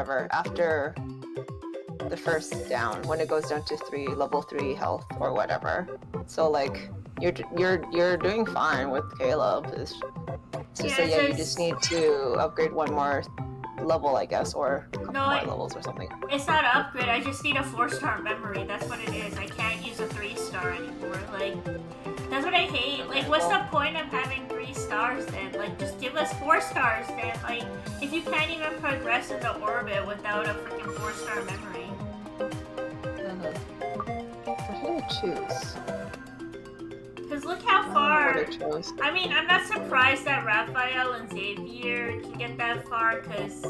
whatever after the first down when it goes down to level 3 health or whatever. So like you're doing fine with Caleb. It's just you just need to upgrade one more level, I guess, or a couple more levels or something. It's not an upgrade. I just need a 4-star memory. That's what it is. I can't use a 3-star anymore. Like, that's what I hate. Okay, like, what's the point of having 3 stars then? Like, just give us 4 stars then. Like, if you can't even progress in the orbit without a freaking 4-star memory. What do you choose? Because look how far. I mean, I'm not surprised that Raphael and Xavier can get that far because,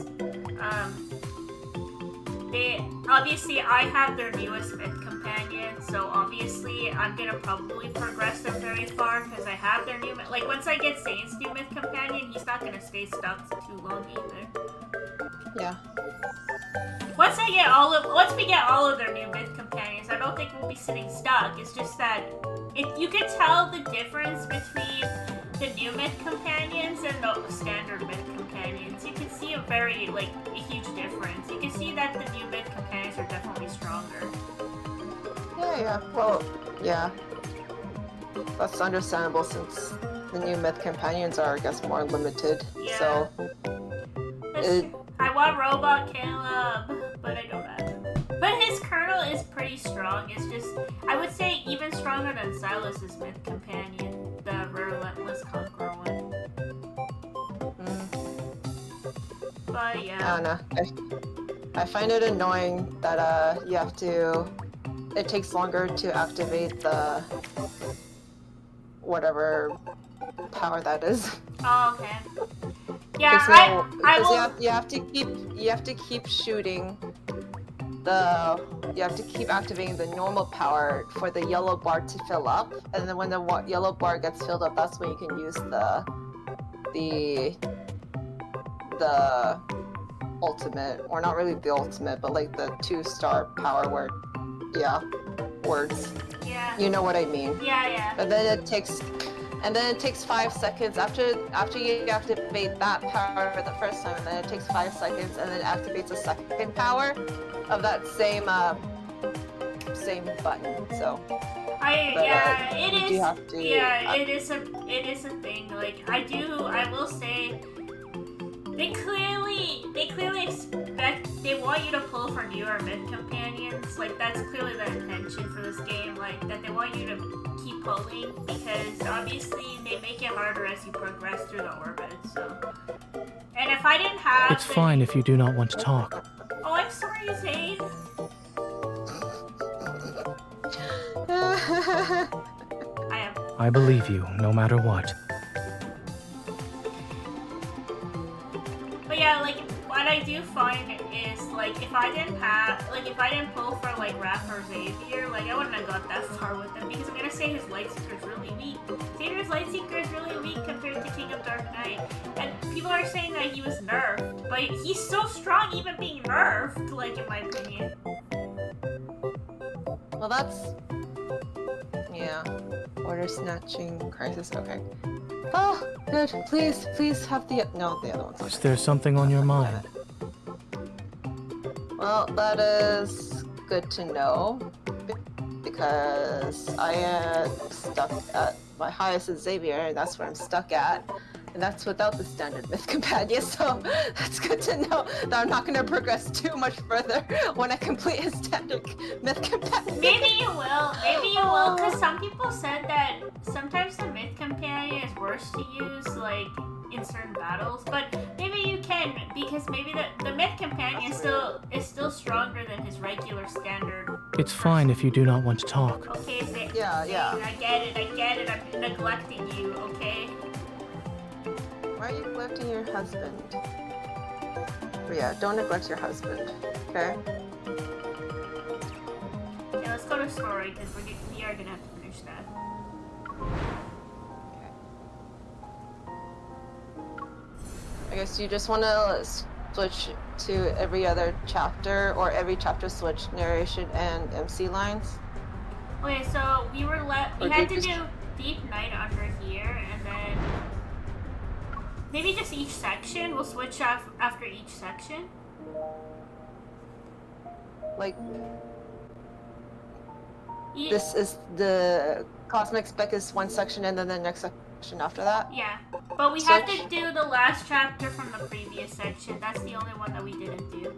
obviously I have their newest myth companion, so obviously I'm gonna probably progress them very far because I have their new like once I get Zane's new myth companion, he's not gonna stay stuck too long either. Yeah. Once we get all of their new myth companions, I don't think we'll be sitting stuck. It's just that you can tell the difference between the new myth companions and the standard myth companions. You can see a huge difference. You can see that the new myth companions are definitely stronger. Yeah. Well, yeah. That's understandable since the new myth companions are, I guess, more limited. Yeah. So. I want Robot Caleb, but I don't have him. But his kernel is pretty strong. It's just, I would say, even stronger than Silas's myth companion, the Relentless Conqueror one. But yeah. I don't know. I find it annoying that you have to. It takes longer to activate the whatever power that is. Oh, okay. Yeah, you have to keep shooting you have to keep activating the normal power for the yellow bar to fill up, and then when the yellow bar gets filled up, that's when you can use the ultimate, or not really the ultimate, but like the 2-star power word. Yeah, words. Yeah. You know what I mean. Yeah. And then it takes 5 seconds after you activate that power the first time, and then it takes 5 seconds, and then it activates a second power of that same button. So. It is a thing. Like I will say, they clearly expect, they want you to pull for newer myth companions. Like that's clearly the intention for this game. Like that they want you to keep pulling because obviously they make it harder as you progress through the orbit. So, and if I didn't have, it's fine if you do not want to talk. Oh, I'm sorry, Zane. I believe you, no matter what. But yeah, like, what I do find is, like, if I didn't pull for, like, Raph or Xavier, like, I wouldn't have got that far with them, because I'm gonna say his Lightseeker is really weak. Xavier's Lightseeker is really weak compared to King of Dark Knight, and people are saying that he was nerfed, but he's so strong even being nerfed, like, in my opinion. Well, that's... yeah. Order snatching crisis, okay. Oh, good. Please have the... no, the other one's Is there something on your mind? Well, that is good to know, because I am stuck at my highest is Xavier, and that's where I'm stuck at. And that's without the standard myth companion, so that's good to know that I'm not going to progress too much further when I complete his standard myth companion. Maybe you will, because some people said that sometimes the myth companion is worse to use, like, in certain battles, but maybe you can, because maybe the myth companion is still stronger than his regular standard. It's fine if you do not want to talk. Okay, Zane, yeah. I get it, I'm neglecting you, okay? Why are you neglecting your husband? But yeah, don't neglect your husband, okay? Okay, let's go to story, because we are gonna have to finish that. I guess you just want to switch to every other chapter, or every chapter switch narration and MC lines? Okay, so we had to do Deep Night under here, and then maybe just each section. We'll switch after each section. Like, Yeah. this is the Cosmic Spec is one section and then the next section after that? Yeah. But we have to Switch? do the last chapter from the previous section. That's the only one that we didn't do.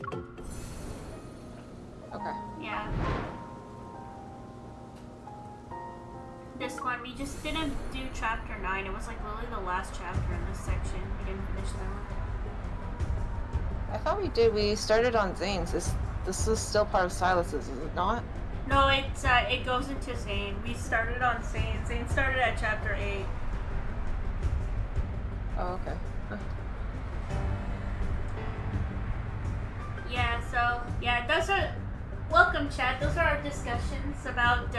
Okay. Yeah. This one, we just didn't do chapter 9. It was like literally the last chapter in this section. We didn't finish that one. I thought we did. We started on Zane's. This is still part of Silas's, is it not? No, it goes into Zane. We started on Zane. Zane started at chapter 8. Oh, okay. Yeah, so, yeah, those are... Welcome, chat. Those are our discussions about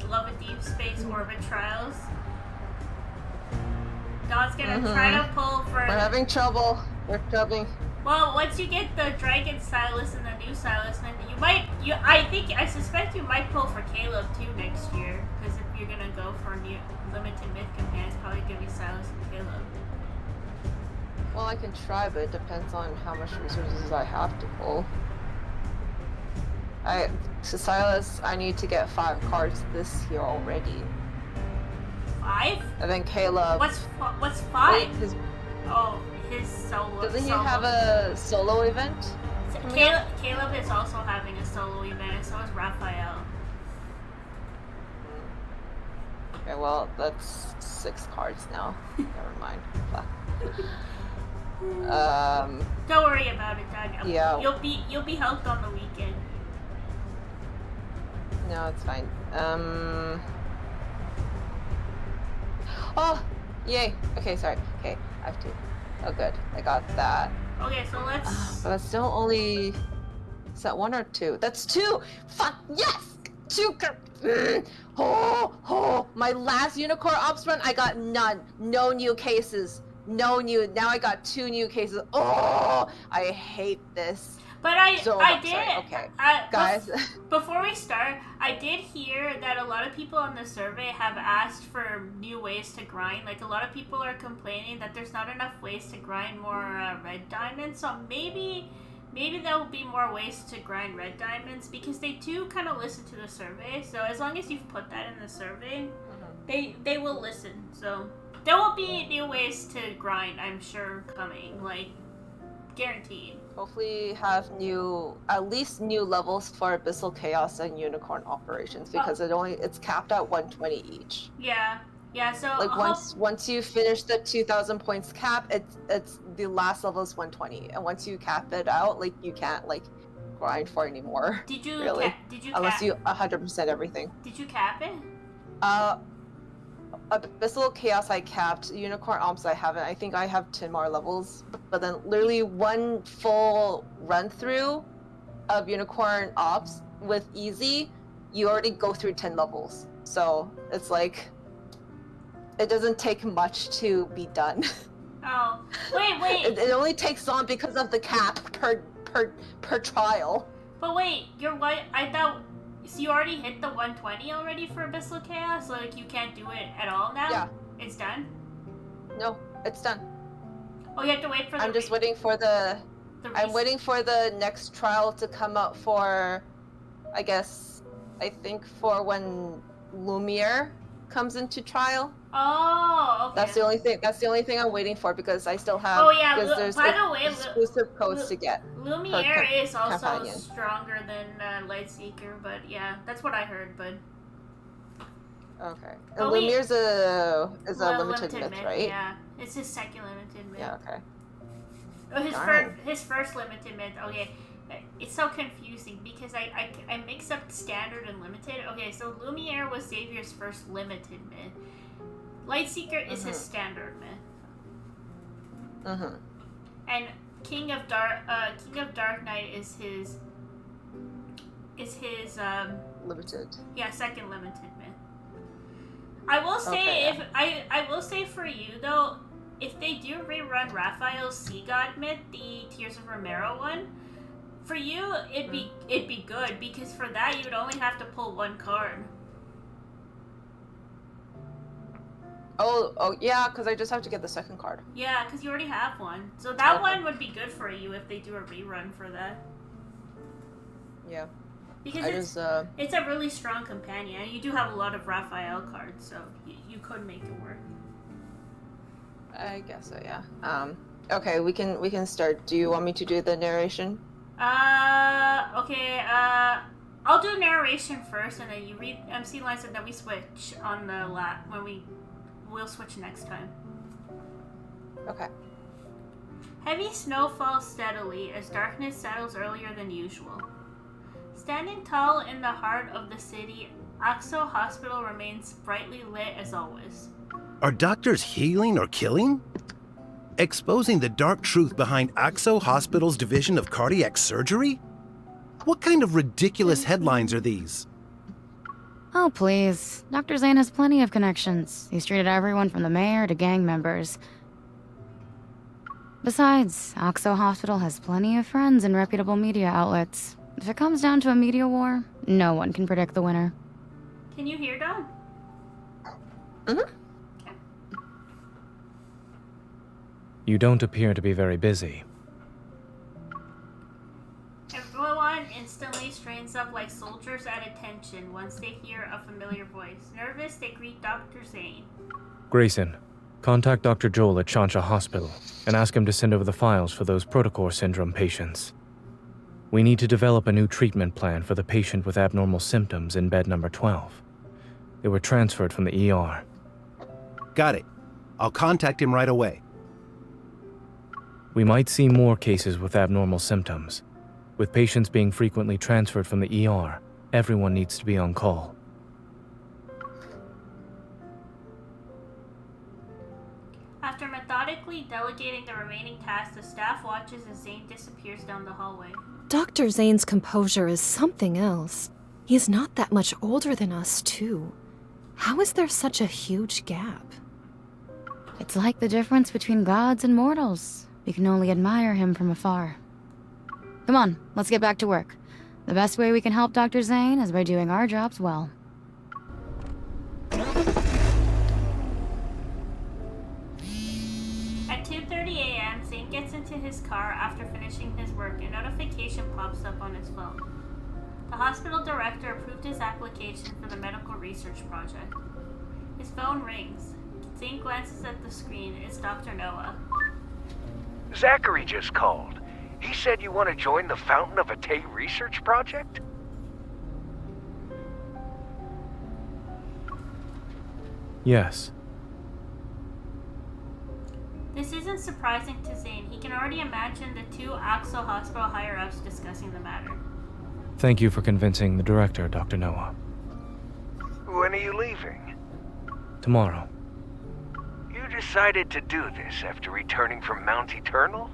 Love of Deep Space Orbit Trials. Don's gonna try to pull for... We're having trouble. We're chubbing. Well, once you get the Dragon Silas and the new Silas, then you might... I suspect you might pull for Caleb, too, next year. Because if you're gonna go for new limited myth companions, it's probably gonna be Silas and Caleb. Well, I can try, but it depends on how much resources I have to pull. To Silas, I need to get 5 cards this year already. 5? And then Caleb... What's 5? His solo. Doesn't he have a solo event? Caleb is also having a solo event, and so is Raphael. Okay, well, that's 6 cards now. Never mind. Fuck. Don't worry about it, Doug. Yeah. You'll be helped on the weekend. No, it's fine. Oh, yay. Okay, sorry. Okay, I have to. Oh, good. I got that. Okay, so let's. But that's still only. Is that 1 or 2? That's 2. Fuck yes. 2. Oh! My last Unicorn Ops run, I got none. No new cases. No new. Now I got 2 new cases. Oh! I hate this. But I did. Sorry. Okay, guys. Before we start, I did hear that a lot of people on the survey have asked for new ways to grind. Like, a lot of people are complaining that there's not enough ways to grind more red diamonds. So maybe there will be more ways to grind red diamonds, because they do kind of listen to the survey. So as long as you've put that in the survey, they will listen. So there will be new ways to grind, I'm sure, coming. Like, guaranteed. Hopefully have at least new levels for Abyssal Chaos and Unicorn operations, because it's capped at 120 each. Yeah. So like once you finish the 2,000 points cap, it's the last level is 120, and once you cap it out, like, you can't like grind for anymore. Did you really? Unless you 100% everything. Did you cap it? Abyssal Chaos I capped. Unicorn Ops I haven't. I think I have 10 more levels. But then literally one full run through of Unicorn Ops with easy, you already go through 10 levels. So it's like, it doesn't take much to be done. Oh, wait. It only takes long because of the cap per trial. But wait, I thought. So you already hit the 120 already for Abyssal Chaos? Like, you can't do it at all now? Yeah. It's done? No, it's done. Oh, you have to wait for the... I'm just waiting for I'm waiting for the next trial to come out for, I think for when Lumiere comes into trial. Oh, okay. That's the only thing I'm waiting for, because I still have... Oh, yeah, there's by the way, exclusive codes to get. Lumiere is also companion. stronger than Lightseeker, but yeah, that's what I heard, but... Okay. And Lumiere's a limited myth, right? Yeah, it's his second limited myth. Yeah, okay. Oh, his first limited myth, okay. It's so confusing, because I mix up standard and limited. Okay, so Lumiere was Xavier's first limited myth. Lightseeker is his standard myth. And King of Dark Knight is his limited. Yeah, second limited myth. I will say I will say for you though, if they do rerun Raphael's Sea God myth, the Tears of Romero one, for you it'd be good, because for that you would only have to pull 1 card. Oh yeah, because I just have to get the second card. Yeah, because you already have one. So that one would be good for you if they do a rerun for that. Yeah. Because it's a really strong companion. And you do have a lot of Raphael cards, so you could make it work. I guess so, yeah. Okay, we can start. Do you want me to do the narration? Okay, I'll do narration first, and then you read MC lines, and then we switch on the we'll switch next time. Okay. Heavy snow falls steadily as darkness settles earlier than usual. Standing tall in the heart of the city, Axo Hospital remains brightly lit as always. Are doctors healing or killing? Exposing the dark truth behind Axo Hospital's division of cardiac surgery? What kind of ridiculous headlines are these? Oh, please. Dr. Zane has plenty of connections. He's treated everyone from the mayor to gang members. Besides, Axo Hospital has plenty of friends in reputable media outlets. If it comes down to a media war, no one can predict the winner. Can you hear Dawn? Mm-hmm. Okay. You don't appear to be very busy. Everyone instantly strains up like soldiers at attention once they hear a familiar voice. Nervous, they greet Dr. Zane. Grayson, contact Dr. Joel at Shansha Hospital and ask him to send over the files for those Protocore syndrome patients. We need to develop a new treatment plan for the patient with abnormal symptoms in bed number 12. They were transferred from the ER. Got it. I'll contact him right away. We might see more cases with abnormal symptoms. With patients being frequently transferred from the ER, everyone needs to be on call. After methodically delegating the remaining tasks, the staff watches as Zane disappears down the hallway. Dr. Zane's composure is something else. He is not that much older than us, too. How is there such a huge gap? It's like the difference between gods and mortals. We can only admire him from afar. Come on, let's get back to work. The best way we can help Dr. Zane is by doing our jobs well. At 2:30 a.m., Zane gets into his car after finishing his work. A notification pops up on his phone. The hospital director approved his application for the medical research project. His phone rings. Zane glances at the screen. It's Dr. Noah. Zachary just called. He said you want to join the Fountain of Atay research project? Yes. This isn't surprising to Zane. He can already imagine the two Axo Hospital higher-ups discussing the matter. Thank you for convincing the director, Dr. Noah. When are you leaving? Tomorrow. You decided to do this after returning from Mount Eternal?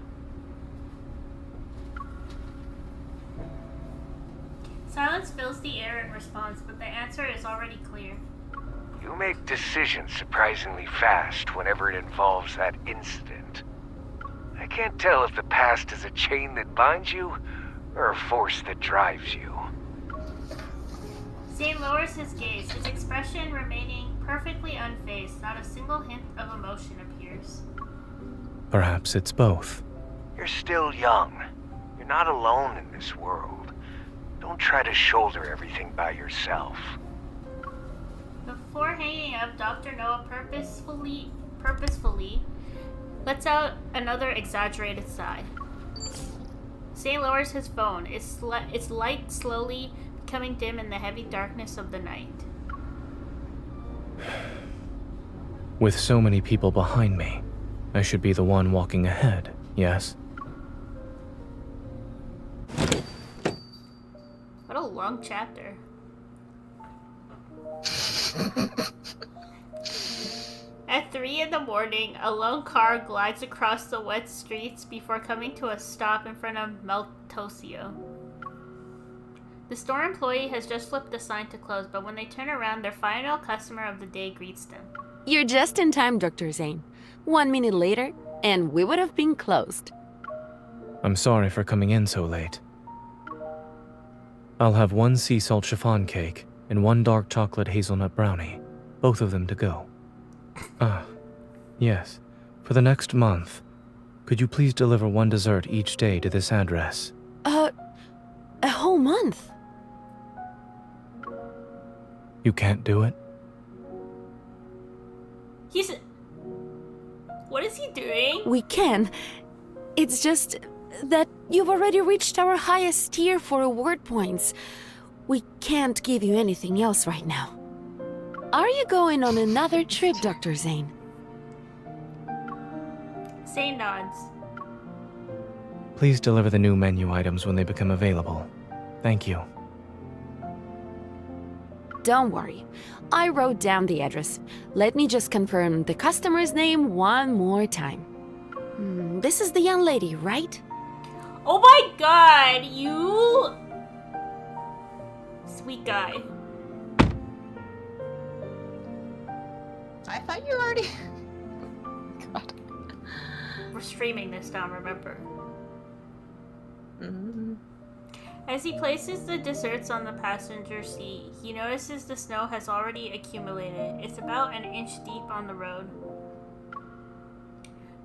Silence fills the air in response, but the answer is already clear. You make decisions surprisingly fast whenever it involves that incident. I can't tell if the past is a chain that binds you or a force that drives you. Zane lowers his gaze, his expression remaining perfectly unfazed. Not a single hint of emotion appears. Perhaps it's both. You're still young. You're not alone in this world. Don't try to shoulder everything by yourself. Before hanging up, Dr. Noah purposefully lets out another exaggerated sigh. Zane lowers his phone, its light slowly becoming dim in the heavy darkness of the night. With so many people behind me, I should be the one walking ahead, yes? What a long chapter. At 3 in the morning, a lone car glides across the wet streets before coming to a stop in front of Meltosio. The store employee has just flipped the sign to close, but when they turn around, their final customer of the day greets them. You're just in time, Dr. Zane. 1 minute later, and we would have been closed. I'm sorry for coming in so late. I'll have 1 sea salt chiffon cake and 1 dark chocolate hazelnut brownie, both of them to go. Yes. For the next month, could you please deliver 1 dessert each day to this address? A whole month? You can't do it? He's... What is he doing? We can. It's just that you've already reached our highest tier for award points. We can't give you anything else right now. Are you going on another trip, Dr. Zane? Zane nods. Please deliver the new menu items when they become available. Thank you. Don't worry. I wrote down the address. Let me just confirm the customer's name one more time. This is the young lady, right? Oh my god, you... Sweet guy. I thought you already... God. We're streaming this down, remember? Mm-hmm. As he places the desserts on the passenger seat, he notices the snow has already accumulated. It's about an inch deep on the road.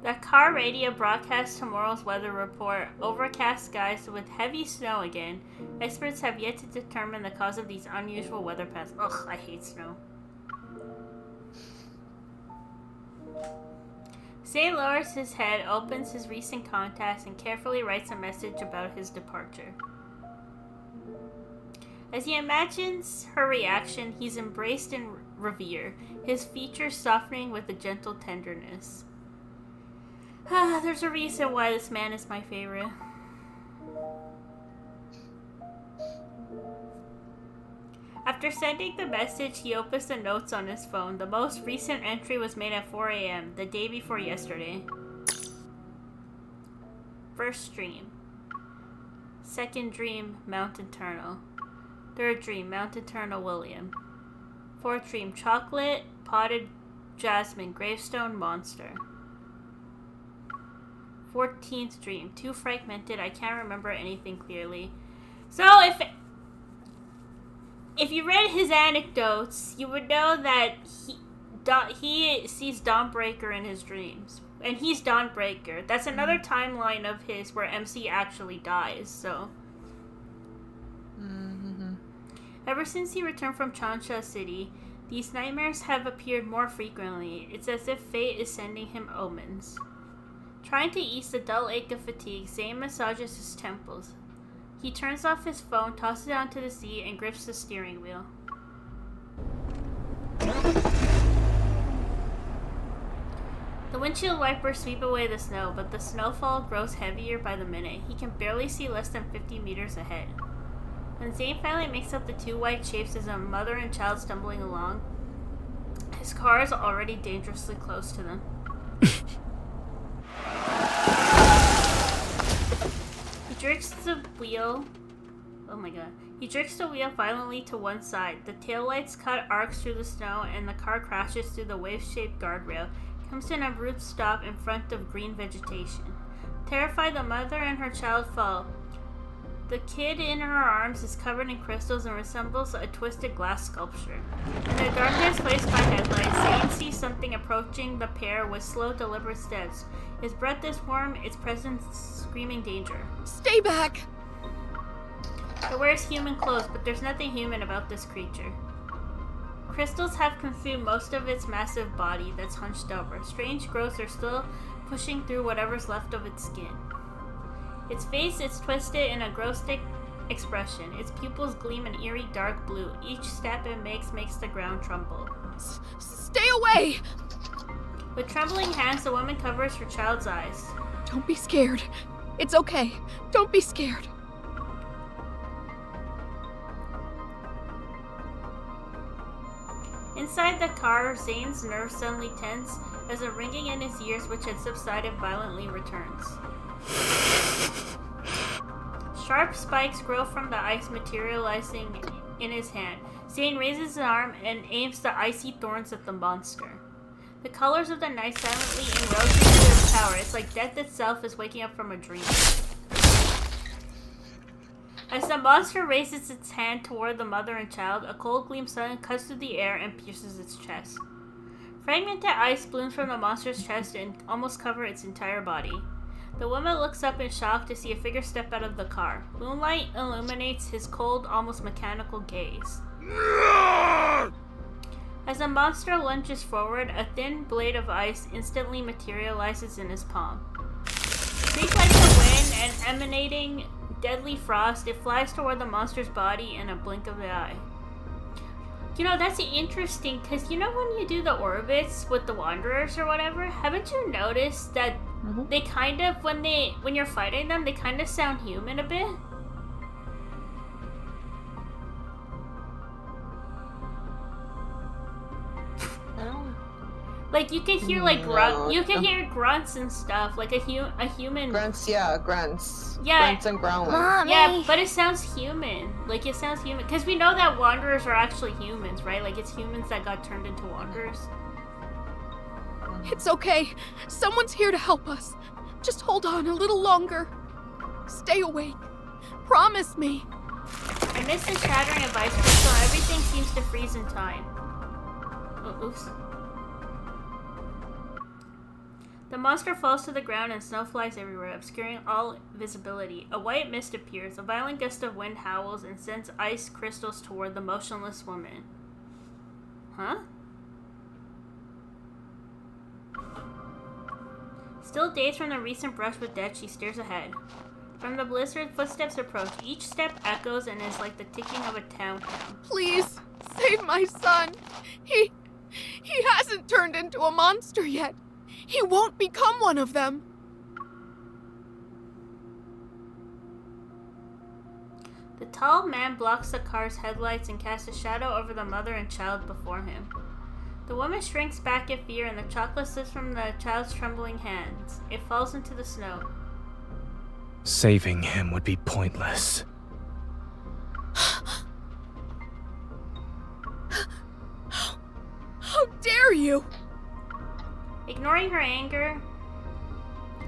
The car radio broadcasts tomorrow's weather report. Overcast skies with heavy snow again. Experts have yet to determine the cause of these unusual weather patterns. Ugh, I hate snow. Zane lowers his head, opens his recent contacts, and carefully writes a message about his departure. As he imagines her reaction, he's embraced and revered, his features softening with a gentle tenderness. There's a reason why this man is my favorite. After sending the message, he opens the notes on his phone. The most recent entry was made at 4 a.m., the day before yesterday. First dream. Second dream, Mount Eternal. Third dream, Mount Eternal William. Fourth dream, chocolate, potted jasmine, gravestone monster. 14th dream, too fragmented, I can't remember anything clearly. So if you read his anecdotes, you would know that he sees Dawnbreaker in his dreams. And he's Dawnbreaker. That's another timeline of his where MC actually dies, so... Ever since he returned from Chansha City, these nightmares have appeared more frequently. It's as if fate is sending him omens. Trying to ease the dull ache of fatigue, Zane massages his temples. He turns off his phone, tosses it onto the seat, and grips the steering wheel. The windshield wipers sweep away the snow, but the snowfall grows heavier by the minute. He can barely see less than 50 meters ahead. When Zane finally makes out the two white shapes as a mother and child stumbling along, his car is already dangerously close to them. He jerks the wheel. Oh my god. He jerks the wheel violently to one side. The taillights cut arcs through the snow, and the car crashes through the wave-shaped guardrail. It comes to an abrupt stop in front of green vegetation. Terrified, the mother and her child fall. The kid in her arms is covered in crystals and resembles a twisted glass sculpture. In the darkness placed by headlights, Zane sees something approaching the pair with slow, deliberate steps. His breath is warm, its presence screaming danger. Stay back! It wears human clothes, but there's nothing human about this creature. Crystals have consumed most of its massive body that's hunched over. Strange growths are still pushing through whatever's left of its skin. Its face is twisted in a grotesque expression. Its pupils gleam an eerie dark blue. Each step it makes the ground tremble. Stay away! With trembling hands, the woman covers her child's eyes. Don't be scared. It's okay. Don't be scared. Inside the car, Zane's nerves suddenly tense as a ringing in his ears, which had subsided violently, returns. Sharp spikes grow from the ice, materializing in his hand. Zane raises his arm and aims the icy thorns at the monster. The colors of the night silently enrose into its power. It's like death itself is waking up from a dream. As the monster raises its hand toward the mother and child, a cold gleam suddenly cuts through the air and pierces its chest. Fragmented ice blooms from the monster's chest and almost cover its entire body. The woman looks up in shock to see a figure step out of the car. Moonlight illuminates his cold, almost mechanical gaze. As the monster lunges forward, a thin blade of ice instantly materializes in his palm. Shriek like the wind and emanating deadly frost, it flies toward the monster's body in a blink of the eye. You know, that's interesting, because you know when you do the orbits with the Wanderers or whatever, haven't you noticed that they kind of, when you're fighting them, they kind of sound human a bit? Like you can hear like hear grunts and stuff, like a human. Grunts, yeah, grunts. Yeah. Grunts and growling. Mommy. Yeah, but it sounds human. Like it sounds human, because we know that Wanderers are actually humans, right? Like it's humans that got turned into Wanderers. It's okay. Someone's here to help us. Just hold on a little longer. Stay awake. Promise me. Amidst the shattering of ice crystal, everything seems to freeze in time. Oh, oops. The monster falls to the ground and snow flies everywhere, obscuring all visibility. A white mist appears. A violent gust of wind howls and sends ice crystals toward the motionless woman. Huh? Still dazed from the recent brush with death, she stares ahead. From the blizzard, footsteps approach. Each step echoes and is like the ticking of a town clock. Please, save my son. He hasn't turned into a monster yet. He won't become one of them. The tall man blocks the car's headlights and casts a shadow over the mother and child before him. The woman shrinks back in fear and the chocolate slips from the child's trembling hands. It falls into the snow. Saving him would be pointless. How dare you! Ignoring her anger,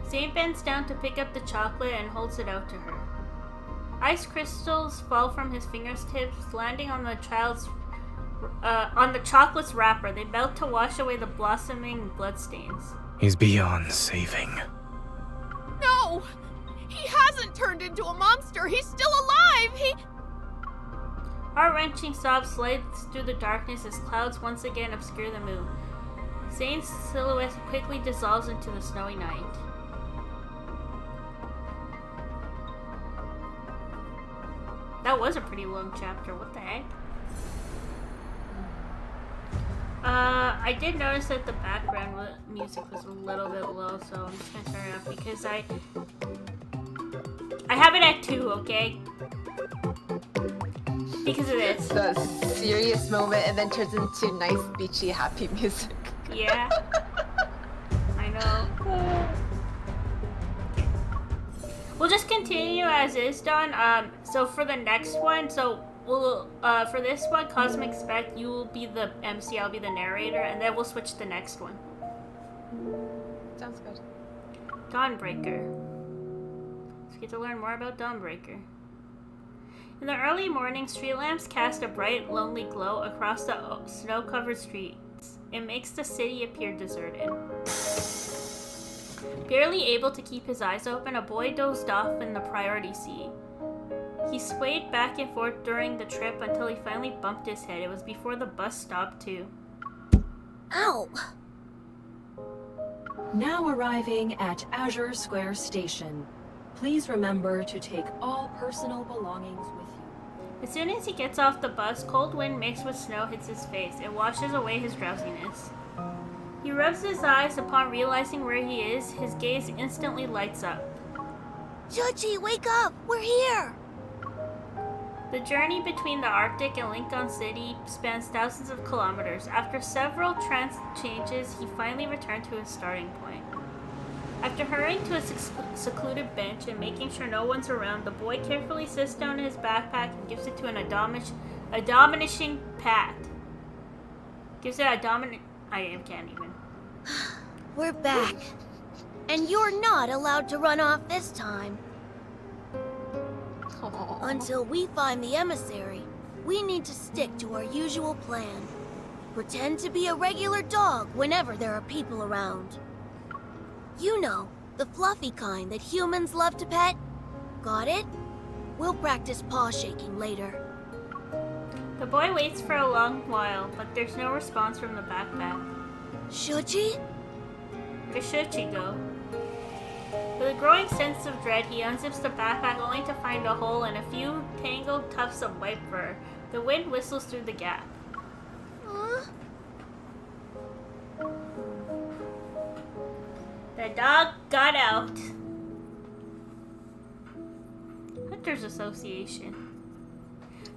Zane bends down to pick up the chocolate and holds it out to her. Ice crystals fall from his fingertips, landing on the chocolate's wrapper. They melt to wash away the blossoming bloodstains. He's beyond saving. No! He hasn't turned into a monster! He's still alive! Heart-wrenching sobs slide through the darkness as clouds once again obscure the moon. Zane's silhouette quickly dissolves into the snowy night. That was a pretty long chapter. What the heck? I did notice that the background music was a little bit low, so I'm just gonna turn it up because I have it at 2, okay? Because of this. The serious moment and then turns into nice, beachy, happy music. Yeah. I know. We'll just continue as is, Dawn. So for the next one, we'll for this one, Cosmic Spec, you will be the MC, I'll be the narrator, and then we'll switch to the next one. Sounds good. Dawnbreaker. Let's get to learn more about Dawnbreaker. In the early morning, street lamps cast a bright, lonely glow across the snow-covered streets. It makes the city appear deserted. Barely able to keep his eyes open, a boy dozed off in the priority seat. He swayed back and forth during the trip until he finally bumped his head. It was before the bus stopped, too. Ow! Now arriving at Azure Square Station. Please remember to take all personal belongings with you. As soon as he gets off the bus, cold wind mixed with snow hits his face. It washes away his drowsiness. He rubs his eyes upon realizing where he is. His gaze instantly lights up. Chuchi, wake up! We're here! The journey between the Arctic and Lincoln City spans thousands of kilometers. After several changes, he finally returned to his starting point. After hurrying to a secluded bench and making sure no one's around, the boy carefully sits down in his backpack and gives it to an admonishing pat. Gives it a I can't even. We're back. And you're not allowed to run off this time. Aww. Until we find the emissary, we need to stick to our usual plan. Pretend to be a regular dog whenever there are people around. You know, The fluffy kind that humans love to pet? Got it? We'll practice paw shaking later. The boy waits for a long while, but there's no response from the backpack. Should she? Where should she go? With a growing sense of dread, he unzips the backpack only to find a hole and a few tangled tufts of white fur. The wind whistles through the gap. The dog got out. Hunters Association.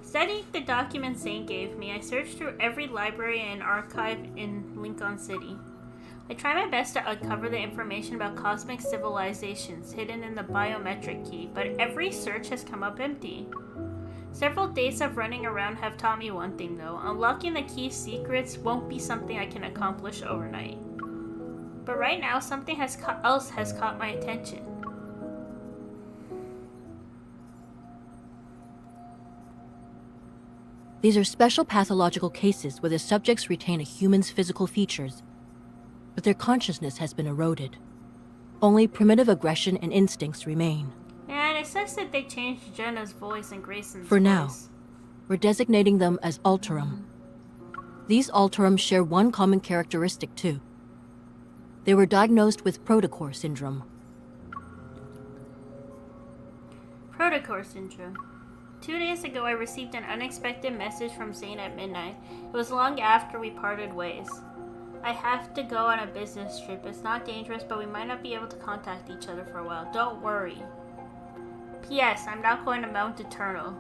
Studying the documents Zane gave me, I searched through every library and archive in Lincoln City. I try my best to uncover the information about cosmic civilizations hidden in the biometric key, but every search has come up empty. Several days of running around have taught me one thing though: unlocking the key's secrets won't be something I can accomplish overnight. But right now, something else has caught my attention. These are special pathological cases where the subjects retain a human's physical features, but their consciousness has been eroded. Only primitive aggression and instincts remain. And it says that they changed Jenna's voice and Grayson's For now, voice. we're designating them as Alterum. These Alterum share one common characteristic too. They were diagnosed with protocore syndrome. Protocore syndrome. 2 days ago, I received an unexpected message from Zane at midnight. It was long after we parted ways. I have to go on a business trip. It's not dangerous, but we might not be able to contact each other for a while. Don't worry. P.S. I'm not going to Mount Eternal.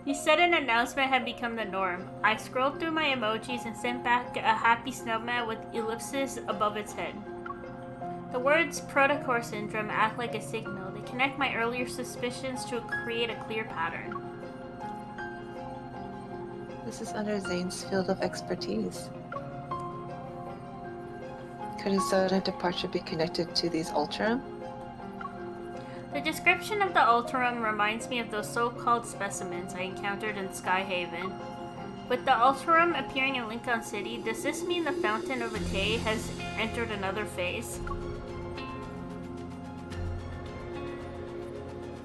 He said an announcement had become the norm. I scrolled through my emojis and sent back a happy snowman with ellipses above its head. The words protocore syndrome act like a signal. They connect my earlier suspicions to create a clear pattern. This is under Zane's field of expertise. Could his sudden departure be connected to these Ultram? The description of the Ultram reminds me of those so-called specimens I encountered in Skyhaven. With the Ultram appearing in Lincoln City, does this mean the Fountain of Vitae has entered another phase?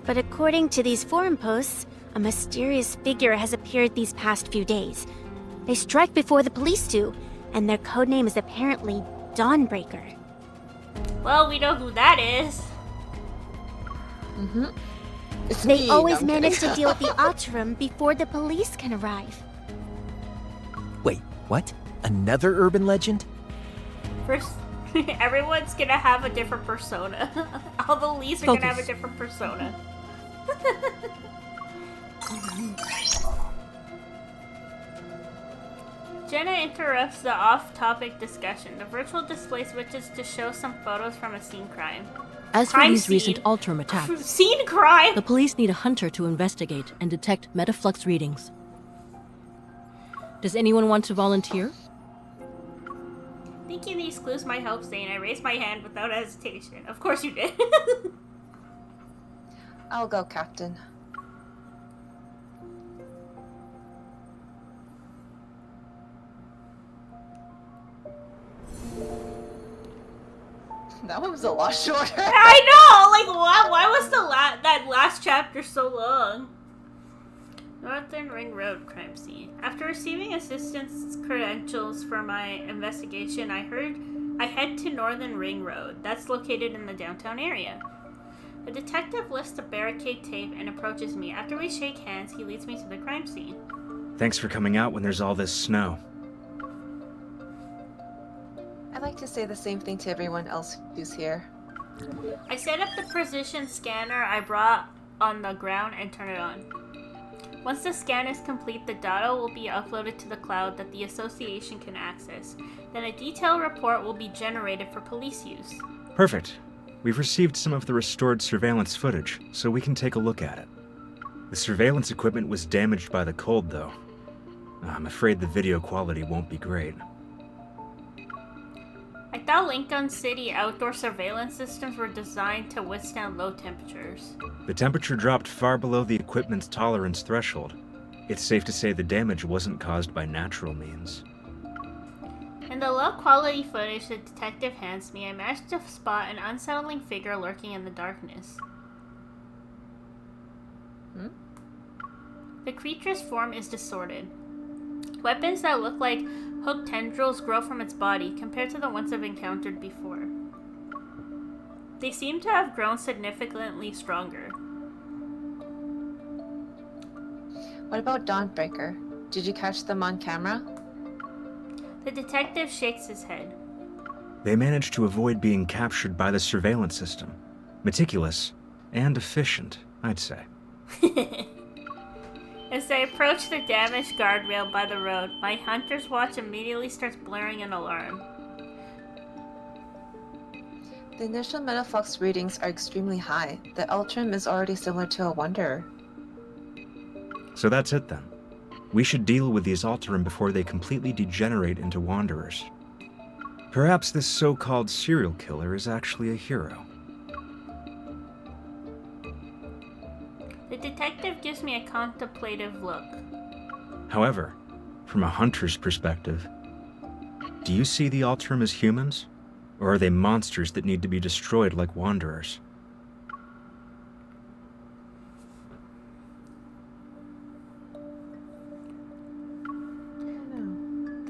But according to these forum posts, a mysterious figure has appeared these past few days. They strike before the police do, and their codename is apparently Dawnbreaker. Well, we know who that is. Mm-hmm. They always manage to deal with the Ultram before the police can arrive. Wait, what? Another urban legend? First, everyone's gonna have a different persona. All the leads are gonna have a different persona. Jenna interrupts the off-topic discussion. The virtual display switches to show some photos from a scene crime. As for these recent Ultram attacks, scene crime! The police need a hunter to investigate and detect metaflux readings. Does anyone want to volunteer? Thinking these clues might help Zane, I raised my hand without hesitation. Of course you did. I'll go, Captain. That one was a lot shorter. I know! Like, why was that last chapter so long? Northern Ring Road crime scene. After receiving assistance credentials for my investigation, I head to Northern Ring Road. That's located in the downtown area. The detective lifts the barricade tape and approaches me. After we shake hands, he leads me to the crime scene. Thanks for coming out when there's all this snow. I'd like to say the same thing to everyone else who's here. I set up the precision scanner I brought on the ground and turn it on. Once the scan is complete, the data will be uploaded to the cloud that the association can access. Then a detailed report will be generated for police use. Perfect. We've received some of the restored surveillance footage, so we can take a look at it. The surveillance equipment was damaged by the cold, though. I'm afraid the video quality won't be great. I thought Lincoln City outdoor surveillance systems were designed to withstand low temperatures. The temperature dropped far below the equipment's tolerance threshold. It's safe to say the damage wasn't caused by natural means. In the low-quality footage the detective hands me, I managed to spot an unsettling figure lurking in the darkness. The creature's form is distorted. Weapons that look like hooked tendrils grow from its body compared to the ones I've encountered before. They seem to have grown significantly stronger. What about Dawnbreaker? Did you catch them on camera? The detective shakes his head. They managed to avoid being captured by the surveillance system. Meticulous and efficient, I'd say. As I approach the damaged guardrail by the road, my hunter's watch immediately starts blaring an alarm. The initial metaflux readings are extremely high. The Ultram is already similar to a Wanderer. So that's it then. We should deal with these Alterum before they completely degenerate into Wanderers. Perhaps this so-called serial killer is actually a hero. The detective gives me a contemplative look. However, from a hunter's perspective, do you see the Alterum as humans? Or are they monsters that need to be destroyed like Wanderers?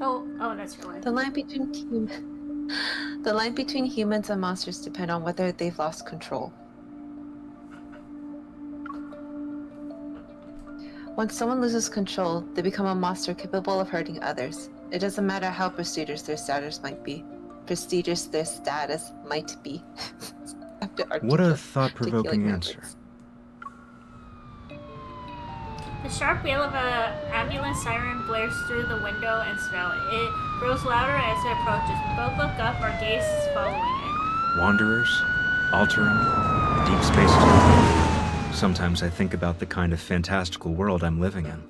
Oh, that's your line. The line between humans and monsters depend on whether they've lost control. Once someone loses control, they become a monster capable of hurting others. It doesn't matter how prestigious their status might be. What a thought-provoking answer. The sharp wail of an ambulance siren blares through the window and snow. It grows louder as it approaches. We both look up, our gaze is following it. Wanderers, Alterum, Deepspace. Sometimes I think about the kind of fantastical world I'm living in.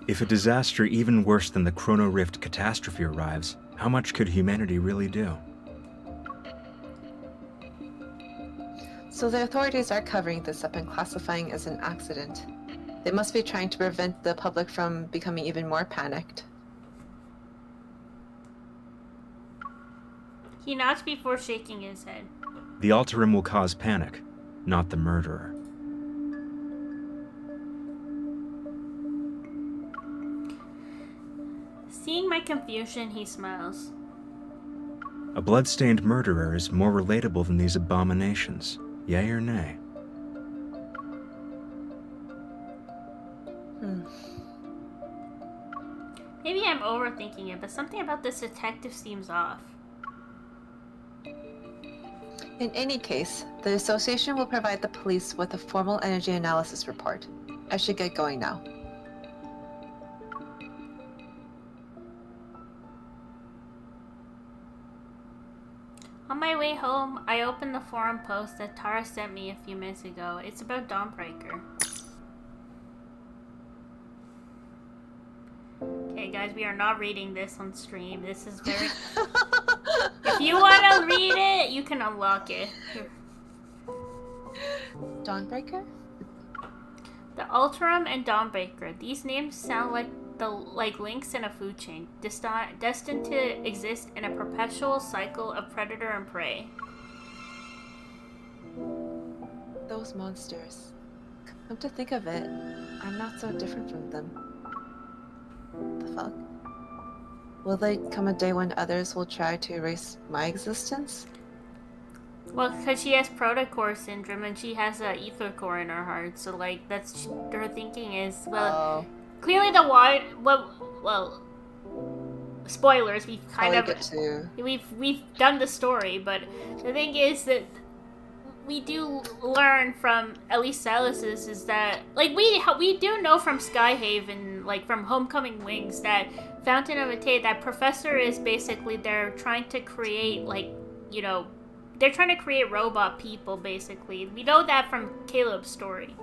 If a disaster even worse than the Chrono Rift catastrophe arrives, how much could humanity really do? So the authorities are covering this up and classifying as an accident. They must be trying to prevent the public from becoming even more panicked. He nods before shaking his head. The Alterum will cause panic, not the murderer. Seeing my confusion, he smiles. A blood-stained murderer is more relatable than these abominations. Yay or nay? Maybe I'm overthinking it, but something about this detective seems off. In any case, the association will provide the police with a formal energy analysis report. I should get going now. On my way home, I opened the forum post that Tara sent me a few minutes ago. It's about Dawnbreaker. Okay, guys, we are not reading this on stream. This is very... If you want to read it, you can unlock it. Dawnbreaker? The Alterum and Dawnbreaker. These names sound like links in a food chain, destined to exist in a perpetual cycle of predator and prey. Those monsters. Come to think of it, I'm not so different from them. The fuck? Will there come a day when others will try to erase my existence? Well, because she has protocore syndrome and she has an ether core in her heart, so like that's her thinking is clearly the well, spoilers. We've kind we've done the story, but the thing is that we do learn from at least Silas's is that like we do know from Skyhaven, like from Homecoming Wings, that Fountain of Atay, that professor is basically they're trying to create they're trying to create robot people basically. We know that from Caleb's story.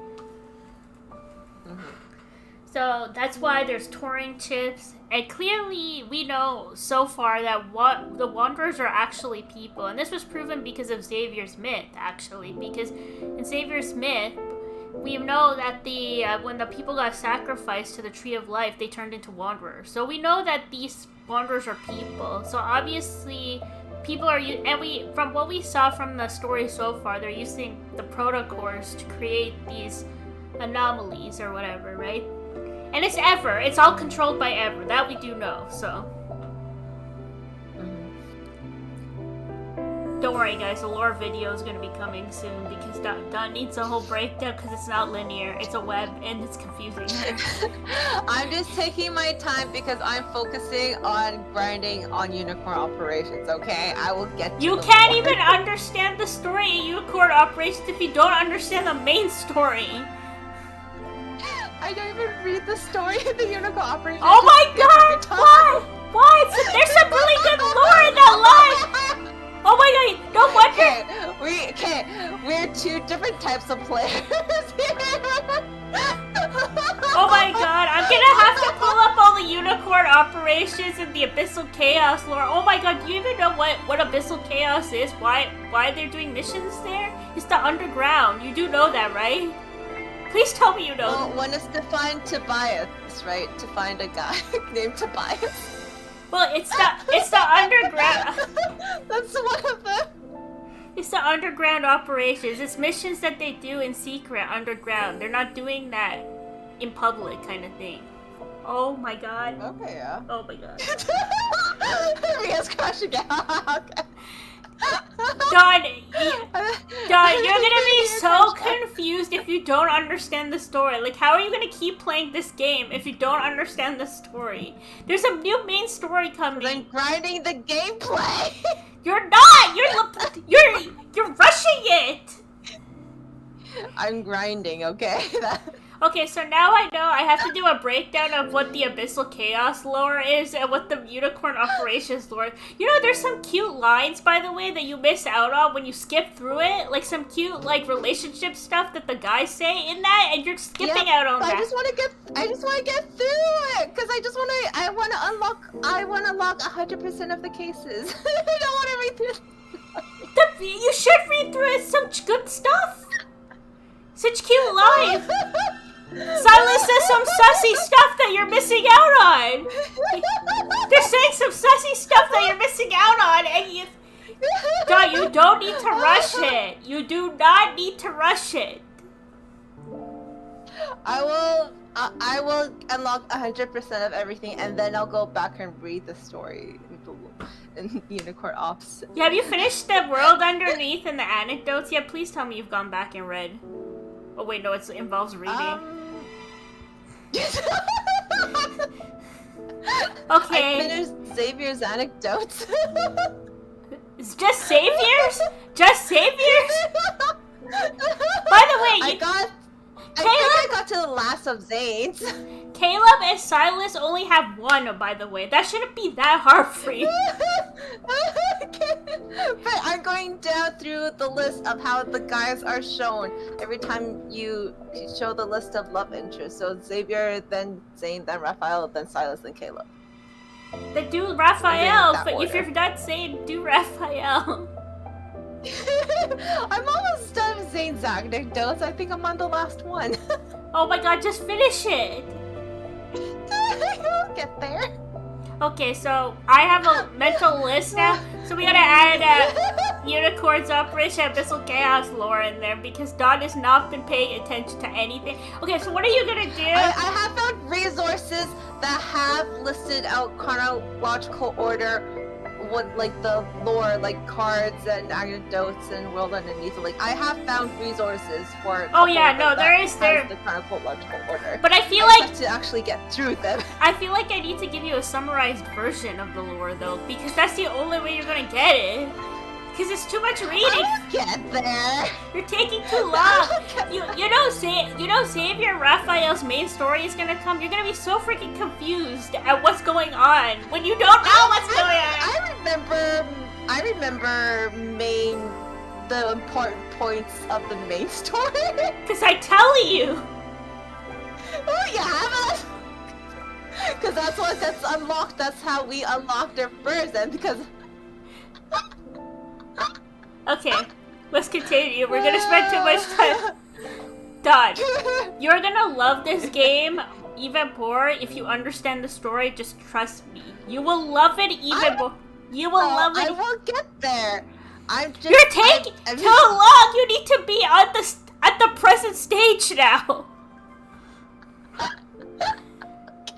So that's why there's Turing chips, and clearly we know so far that the Wanderers are actually people, and this was proven because of Xavier's myth, actually, because in Xavier's myth, we know that the when the people got sacrificed to the Tree of Life, they turned into wanderers. So we know that these wanderers are people. So obviously, people are from what we saw from the story so far, they're using the protocores to create these anomalies or whatever, right? And it's all controlled by Ever. That we do know. So. Don't worry guys, the lore video is going to be coming soon because Dot needs a whole breakdown because it's not linear, it's a web, and it's confusing. I'm just taking my time because I'm focusing on grinding on unicorn operations, okay? I will get to You can't even understand the story in unicorn operations if you don't understand the main story. I don't even read the story of the unicorn operations. Oh my god! Why? There's some really good lore in that line! Oh my god, no wonder! We're two different types of players here. Oh my god, I'm gonna have to pull up all the unicorn operations and the Abyssal Chaos lore. Oh my god, do you even know what Abyssal Chaos is? Why they're doing missions there? It's the underground. You do know that, right? Please tell me you know. Well, one is to find Tobias, right? To find a guy named Tobias. Well, it's the underground. That's one of them. It's the underground operations. It's missions that they do in secret underground. They're not doing that in public kind of thing. Oh my god. Okay, yeah. Oh my god. Mia's crashing out. Don, you're gonna be so confused if you don't understand the story. Like, how are you gonna keep playing this game if you don't understand the story? There's a new main story coming. I'm grinding the gameplay. You're not. You're rushing it. I'm grinding. Okay. Okay, so now I know I have to do a breakdown of what the Abyssal Chaos lore is and what the Unicorn Operations lore is. You know, there's some cute lines, by the way, that you miss out on when you skip through it. Like, some cute, like, relationship stuff that the guys say in that, and you're skipping out on that. I just want to get through it, because I want to unlock 100% of the cases. I don't want to read through You should read through it. Such good stuff. Such cute lines. Silas says some sussy stuff that you're missing out on. They're saying some sussy stuff that you're missing out on, and you don't need to rush it. You do not need to rush it. I will unlock 100% of everything, and then I'll go back and read the story in Unicorn Ops. Yeah, have you finished the world underneath and the anecdotes yet? Please tell me you've gone back and read. Oh wait, no, it involves reading. Okay. I finished Xavier's anecdotes. It's just Xavier's? Just Xavier's? By the way, I think I got to the last of Zane's. Caleb and Silas only have one, by the way. That shouldn't be that hard for you. But I'm going down through the list of how the guys are shown every time you show the list of love interests. So Xavier, then Zane, then Raphael, then Silas, then Caleb. Then do Raphael, but if you're not Zane, do Raphael. I'm almost done with Zane's anecdotes. I think I'm on the last one. Oh my god, just finish it. I'll get there. Okay, so I have a mental list now. So we gotta add Unicorn's Operation Abyssal Chaos lore in there because Dawn has not been paying attention to anything. Okay, so what are you gonna do? I have found resources that have listed out chronological order with like the lore, like cards and anecdotes and world underneath. Like I have found resources for. Oh yeah, no, there is the chronological order. But I feel I like have to actually get through them. I feel like I need to give you a summarized version of the lore though, because that's the only way you're gonna get it. Because it's too much reading. I'll get there. You're taking too long. You know Xavier Raphael's main story is gonna come. You're gonna be so freaking confused at what's going on when you don't know what's going on. I remember the important points of the main story. Because I tell you. Oh yeah. Because that's what gets unlocked. That's how we unlocked it first, and because. Okay, let's continue. We're gonna spend too much time. Done. You're gonna love this game even more if you understand the story. Just trust me. You will love it even more. You will love it. I will get there. I'm just. You're taking too long. You need to be on at the present stage now.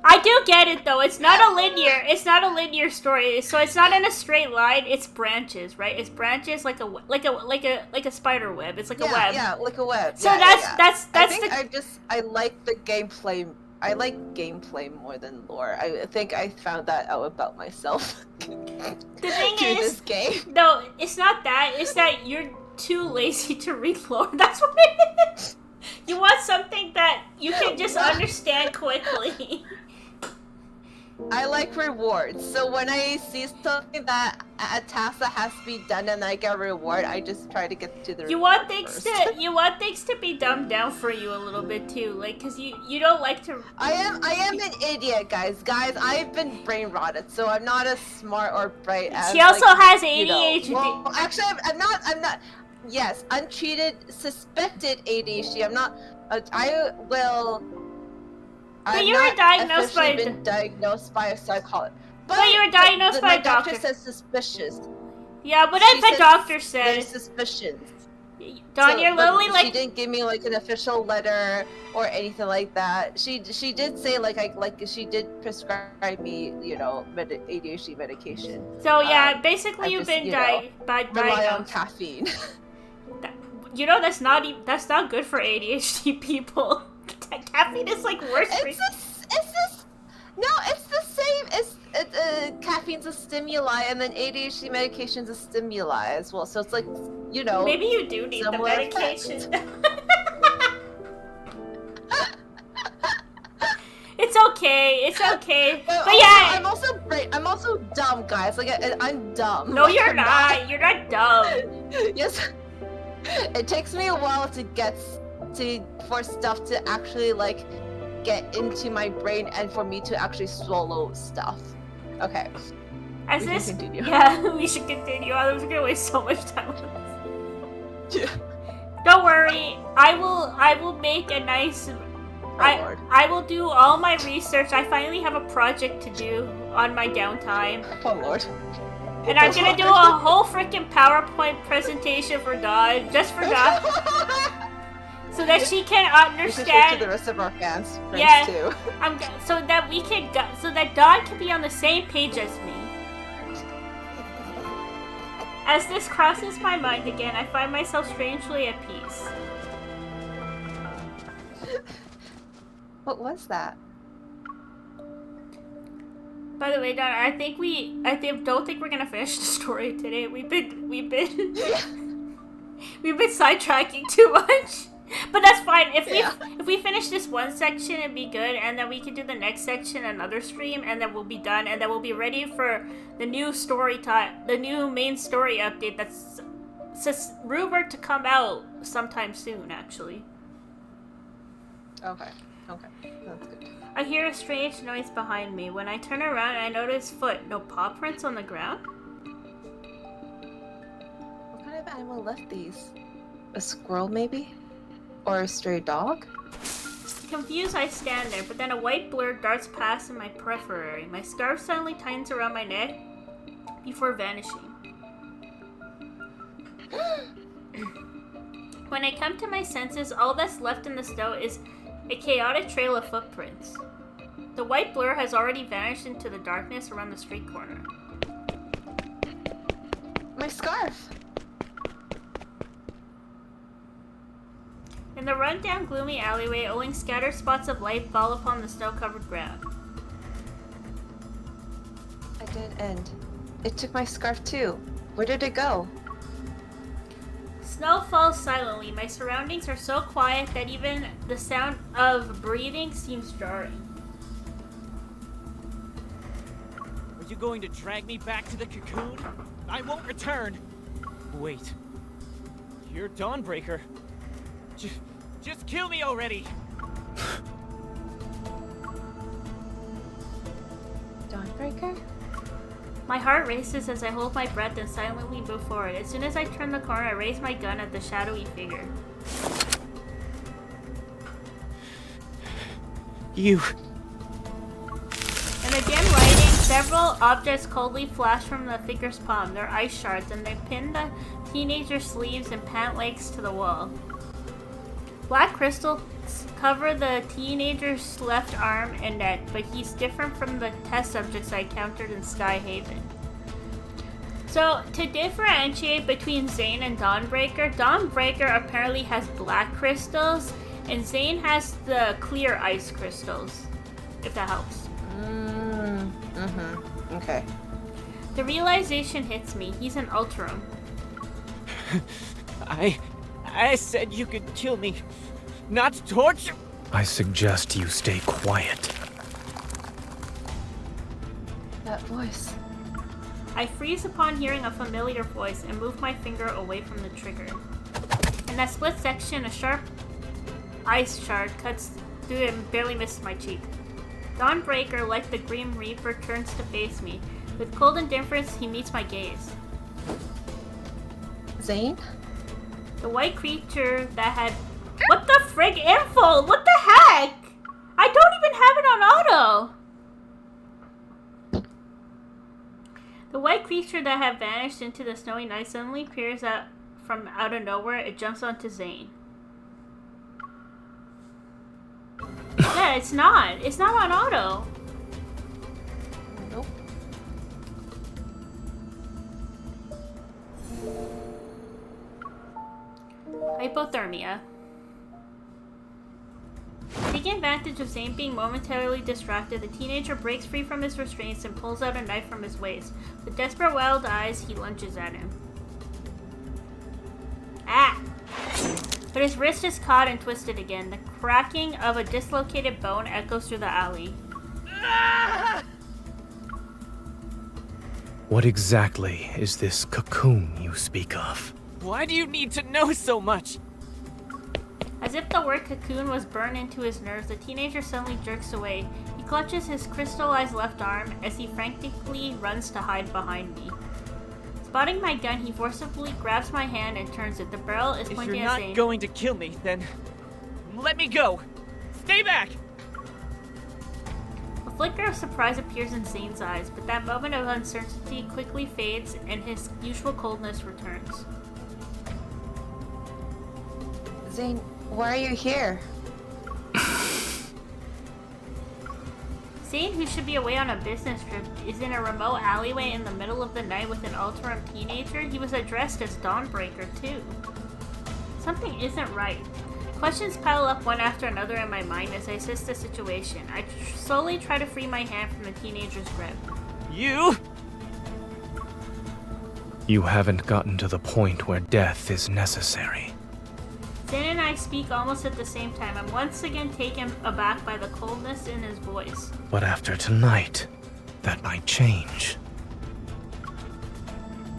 I do get it though. It's not a linear story. So it's not in a straight line. It's branches, right? It's branches like a spider web. It's like a web. Yeah, like a web. So yeah, that's I like the gameplay. I like gameplay more than lore. I think I found that out about myself. The thing through is, this game. No, it's not that. It's that you're too lazy to read lore. That's what it is. You want something that you can just understand quickly. I like rewards, so when I see something that a task that has to be done and I get a reward, I just try to get to the reward. You want things to be dumbed down for you a little bit too, like because you don't like to. I am an idiot, guys. I've been brain rotted, so I'm not as smart or bright as. She also has ADHD. Well, actually, I'm not. Yes, untreated, suspected ADHD. I'm not. I will. But you were diagnosed by. Been diagnosed by a psychologist. But you were diagnosed by a doctor. The doctor says suspicious. Yeah, but if the doctor said there's suspicions. Don, you're literally like. She didn't give me like an official letter or anything like that. She did say she did prescribe me, ADHD medication. So yeah, basically you've been diagnosed. Rely on caffeine. That's not good for ADHD people. Caffeine is like worse. It's the same. Caffeine's a stimuli, and then ADHD medication's a stimuli as well. So it's like, Maybe you do need the medication. It's okay. But yeah, I'm also dumb, guys. Like I'm dumb. No, you're not. You're not dumb. Yes. It takes me a while for stuff to actually get into my brain and for me to actually swallow stuff. Okay. We should continue. I was gonna waste so much time on this. Yeah. Don't worry. I will make a nice. I will do all my research. I finally have a project to do on my downtime. Oh lord. And I'm gonna do a whole freaking PowerPoint presentation for Dawn, just for Dawn, so that she can understand. To the rest of our fans too. So that Dawn can be on the same page as me. As this crosses my mind again, I find myself strangely at peace. What was that? By the way, Don, don't think we're gonna finish the story today. We've been sidetracking too much, but that's fine. If we finish this one section, it'd be good, and then we can do the next section another stream, and then we'll be done, and then we'll be ready for the new the new main story update that's rumored to come out sometime soon, actually. Okay, that's good. I hear a strange noise behind me. When I turn around, I notice foot. No paw prints on the ground? What kind of animal left these? A squirrel, maybe? Or a stray dog? Confused, I stand there, but then a white blur darts past in my periphery. My scarf suddenly tightens around my neck before vanishing. When I come to my senses, all that's left in the snow is a chaotic trail of footprints. The white blur has already vanished into the darkness around the street corner. My scarf! In the run-down, gloomy alleyway, only scattered spots of light fall upon the snow-covered ground. I did end. It took my scarf too. Where did it go? Snow falls silently. My surroundings are so quiet that even the sound of breathing seems jarring. Are you going to drag me back to the cocoon? I won't return! Wait. You're Dawnbreaker. Just kill me already! Dawnbreaker? My heart races as I hold my breath and silently move forward. As soon as I turn the corner, I raise my gun at the shadowy figure. You... In the dim lighting, several objects coldly flash from the figure's palm. They're ice shards, and they pin the teenager's sleeves and pant legs to the wall. Black crystals cover the teenager's left arm and neck, but he's different from the test subjects I encountered in Sky Haven. So, to differentiate between Zane and Dawnbreaker, Dawnbreaker apparently has black crystals, and Zane has the clear ice crystals, if that helps. Okay. The realization hits me. He's an Ultram. I said you could kill me, not torture. I suggest you stay quiet. That voice. I freeze upon hearing a familiar voice and move my finger away from the trigger. In that split section, a sharp ice shard cuts through and barely misses my cheek. Dawnbreaker, like the Grim Reaper, turns to face me. With cold indifference, he meets my gaze. Zane? The white creature that had... What the frig info? What the heck? I don't even have it on auto! The white creature that had vanished into the snowy night suddenly appears from out of nowhere. It jumps onto Zane. Yeah, it's not. It's not on auto. Nope. Hypothermia. Taking advantage of Zane being momentarily distracted, the teenager breaks free from his restraints and pulls out a knife from his waist. With desperate wild eyes, he lunges at him. Ah! But his wrist is caught and twisted again. The cracking of a dislocated bone echoes through the alley. What exactly is this cocoon you speak of? Why do you need to know so much? As if the word cocoon was burned into his nerves, the teenager suddenly jerks away. He clutches his crystallized left arm as he frantically runs to hide behind me. Spotting my gun, he forcibly grabs my hand and turns it. The barrel is pointing at Zane. If you're not going to kill me, then let me go. Stay back! A flicker of surprise appears in Zane's eyes, but that moment of uncertainty quickly fades and his usual coldness returns. Zane, why are you here? Zane, who should be away on a business trip, is in a remote alleyway in the middle of the night with an Ultram teenager. He was addressed as Dawnbreaker, too. Something isn't right. Questions pile up one after another in my mind as I assess the situation. I slowly try to free my hand from the teenager's grip. You haven't gotten to the point where death is necessary. Zane and I speak almost at the same time. I'm once again taken aback by the coldness in his voice. But after tonight, that might change.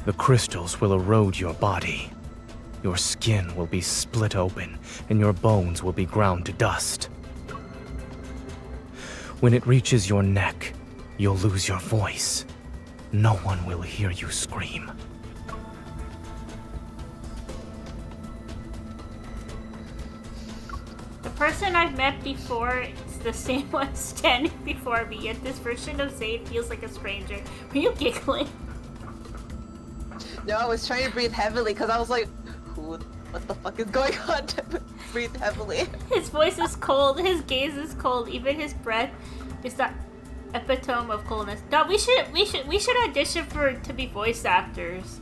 The crystals will erode your body. Your skin will be split open, and your bones will be ground to dust. When it reaches your neck, you'll lose your voice. No one will hear you scream. The person I've met before is the same one standing before me, yet this version of Zane feels like a stranger. Were you giggling? No, I was trying to breathe heavily because I was like, what the fuck is going on to breathe heavily? His voice is cold, his gaze is cold, even his breath is the epitome of coldness. No, we should audition to be voice actors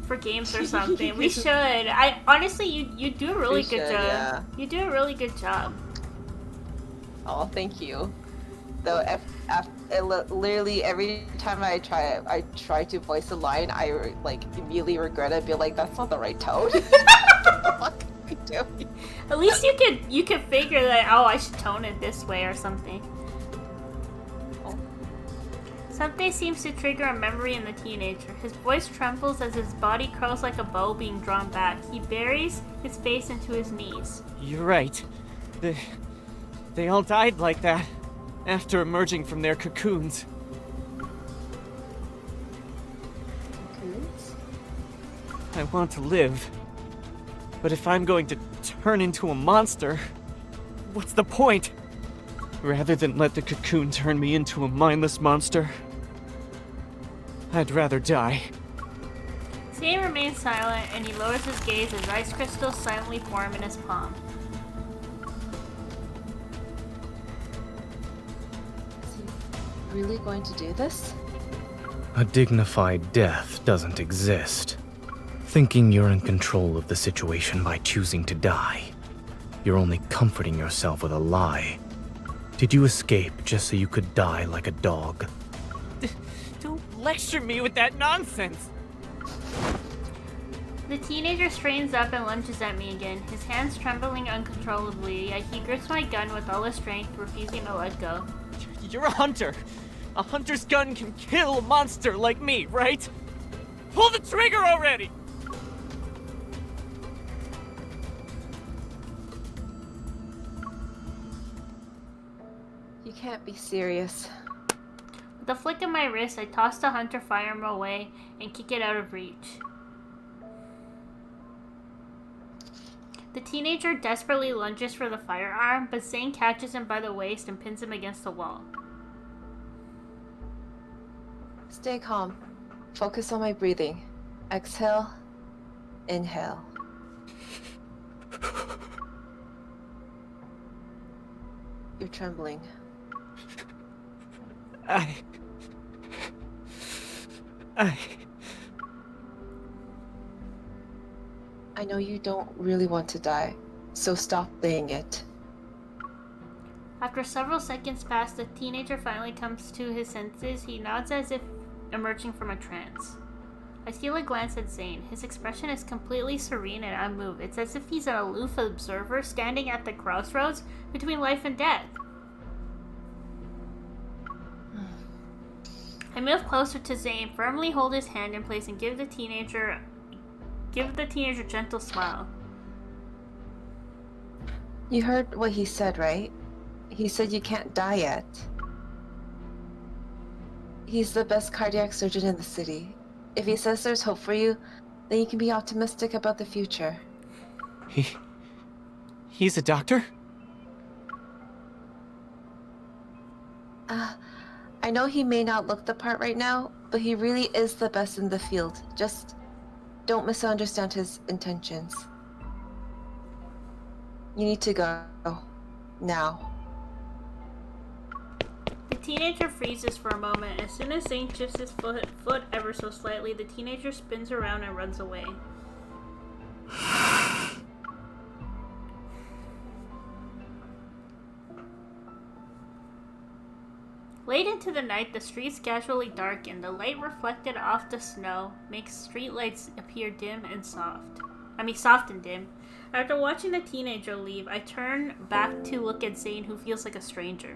for games or something. We should. I honestly, you do a really good job. Yeah. You do a really good job. Oh, thank you. Though, literally every time I try to voice a line, I like immediately regret it. Be like, that's not the right tone. What the fuck am I doing? At least you can figure that. Oh, I should tone it this way or something. Something seems to trigger a memory in the teenager. His voice trembles as his body curls like a bow being drawn back. He buries his face into his knees. You're right. They all died like that after emerging from their cocoons. Cocoons? I want to live. But if I'm going to turn into a monster, what's the point? Rather than let the cocoon turn me into a mindless monster, I'd rather die. Zane remains silent, and he lowers his gaze as ice crystals silently form in his palm. Is he really going to do this? A dignified death doesn't exist. Thinking you're in control of the situation by choosing to die, you're only comforting yourself with a lie. Did you escape just so you could die like a dog? Don't lecture me with that nonsense! The teenager straightens up and lunges at me again, his hands trembling uncontrollably, yet he grips my gun with all his strength, refusing to let go. You're a hunter! A hunter's gun can kill a monster like me, right? Pull the trigger already! You can't be serious. With a flick of my wrist, I toss the hunter firearm away and kick it out of reach. The teenager desperately lunges for the firearm, but Zane catches him by the waist and pins him against the wall. Stay calm. Focus on my breathing. Exhale. Inhale. You're trembling. I know you don't really want to die, so stop playing it. After several seconds pass, the teenager finally comes to his senses. He nods as if emerging from a trance. I steal a glance at Zane. His expression is completely serene and unmoved. It's as if he's an aloof observer standing at the crossroads between life and death. I move closer to Zane, firmly hold his hand in place, and give the teenager a gentle smile. You heard what he said, right? He said you can't die yet. He's the best cardiac surgeon in the city. If he says there's hope for you, then you can be optimistic about the future. He's a doctor? I know he may not look the part right now, but he really is the best in the field. Just don't misunderstand his intentions. You need to go. Now. The teenager freezes for a moment. As soon as Zane shifts his foot ever so slightly, the teenager spins around and runs away. Late into the night, the streets gradually darken. The light reflected off the snow makes streetlights appear soft and dim. After watching the teenager leave, I turn back to look at Zane, who feels like a stranger.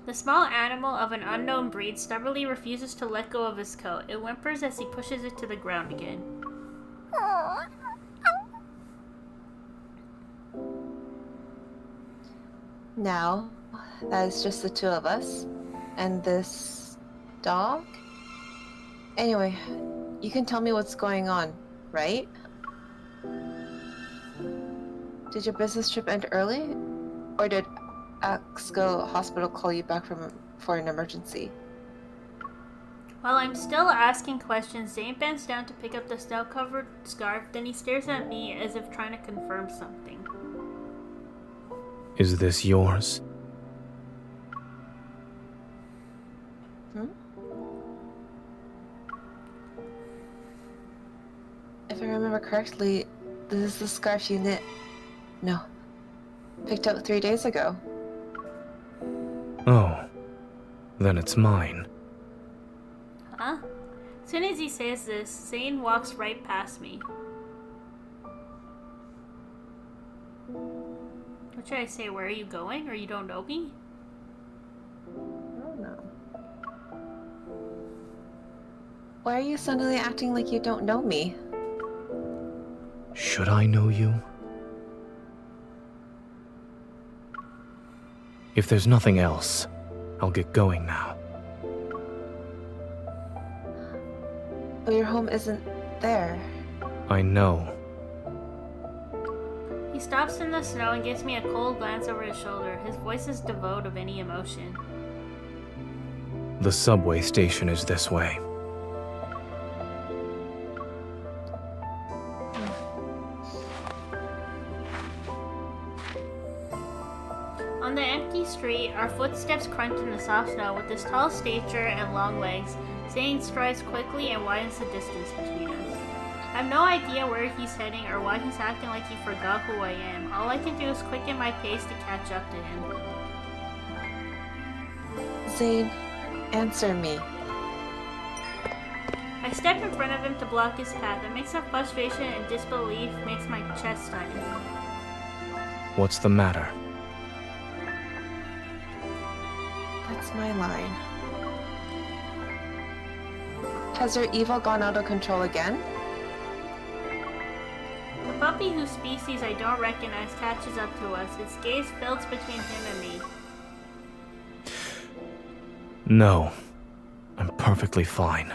The small animal of an unknown breed stubbornly refuses to let go of his coat. It whimpers as he pushes it to the ground again. Now, that is just the two of us. And this dog? Anyway, you can tell me what's going on, right? Did your business trip end early? Or did Axco Hospital call you back for an emergency? While I'm still asking questions, Zane bends down to pick up the snow-covered scarf, then he stares at me as if trying to confirm something. Is this yours? If I remember correctly, this is the scarf you picked up 3 days ago. Oh, then it's mine. Huh? As soon as he says this, Zane walks right past me. What should I say? Where are you going? Or you don't know me? I don't know. Why are you suddenly acting like you don't know me? Should I know you? If there's nothing else, I'll get going now. But your home isn't there. I know. He stops in the snow and gives me a cold glance over his shoulder. His voice is devoid of any emotion. The subway station is this way. On the empty street, our footsteps crunch in the soft snow. With his tall stature and long legs, Zane strides quickly and widens the distance between us. I have no idea where he's heading or why he's acting like he forgot who I am. All I can do is quicken my pace to catch up to him. Zane, answer me. I step in front of him to block his path. A mix of frustration and disbelief makes my chest tighten. What's the matter? That's my line. Has your evil gone out of control again? The puppy whose species I don't recognize catches up to us. Its gaze fills between him and me. No. I'm perfectly fine.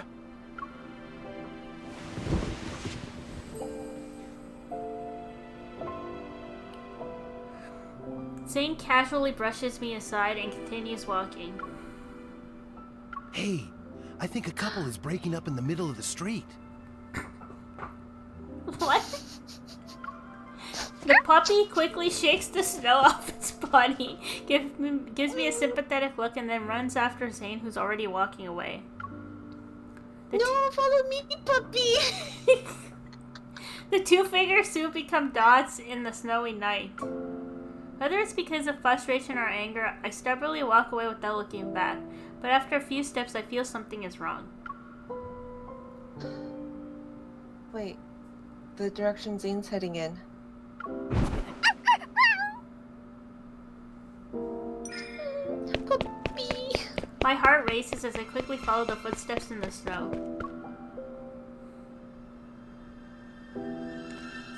Zane casually brushes me aside and continues walking. Hey, I think a couple is breaking up in the middle of the street. What? The puppy quickly shakes the snow off its body, gives me a sympathetic look, and then runs after Zane, who's already walking away. No, follow me, puppy! The two figures soon become dots in the snowy night. Whether it's because of frustration or anger, I stubbornly walk away without looking back. But after a few steps, I feel something is wrong. Wait, the direction Zane's heading in. Puppy! My heart races as I quickly follow the footsteps in the snow.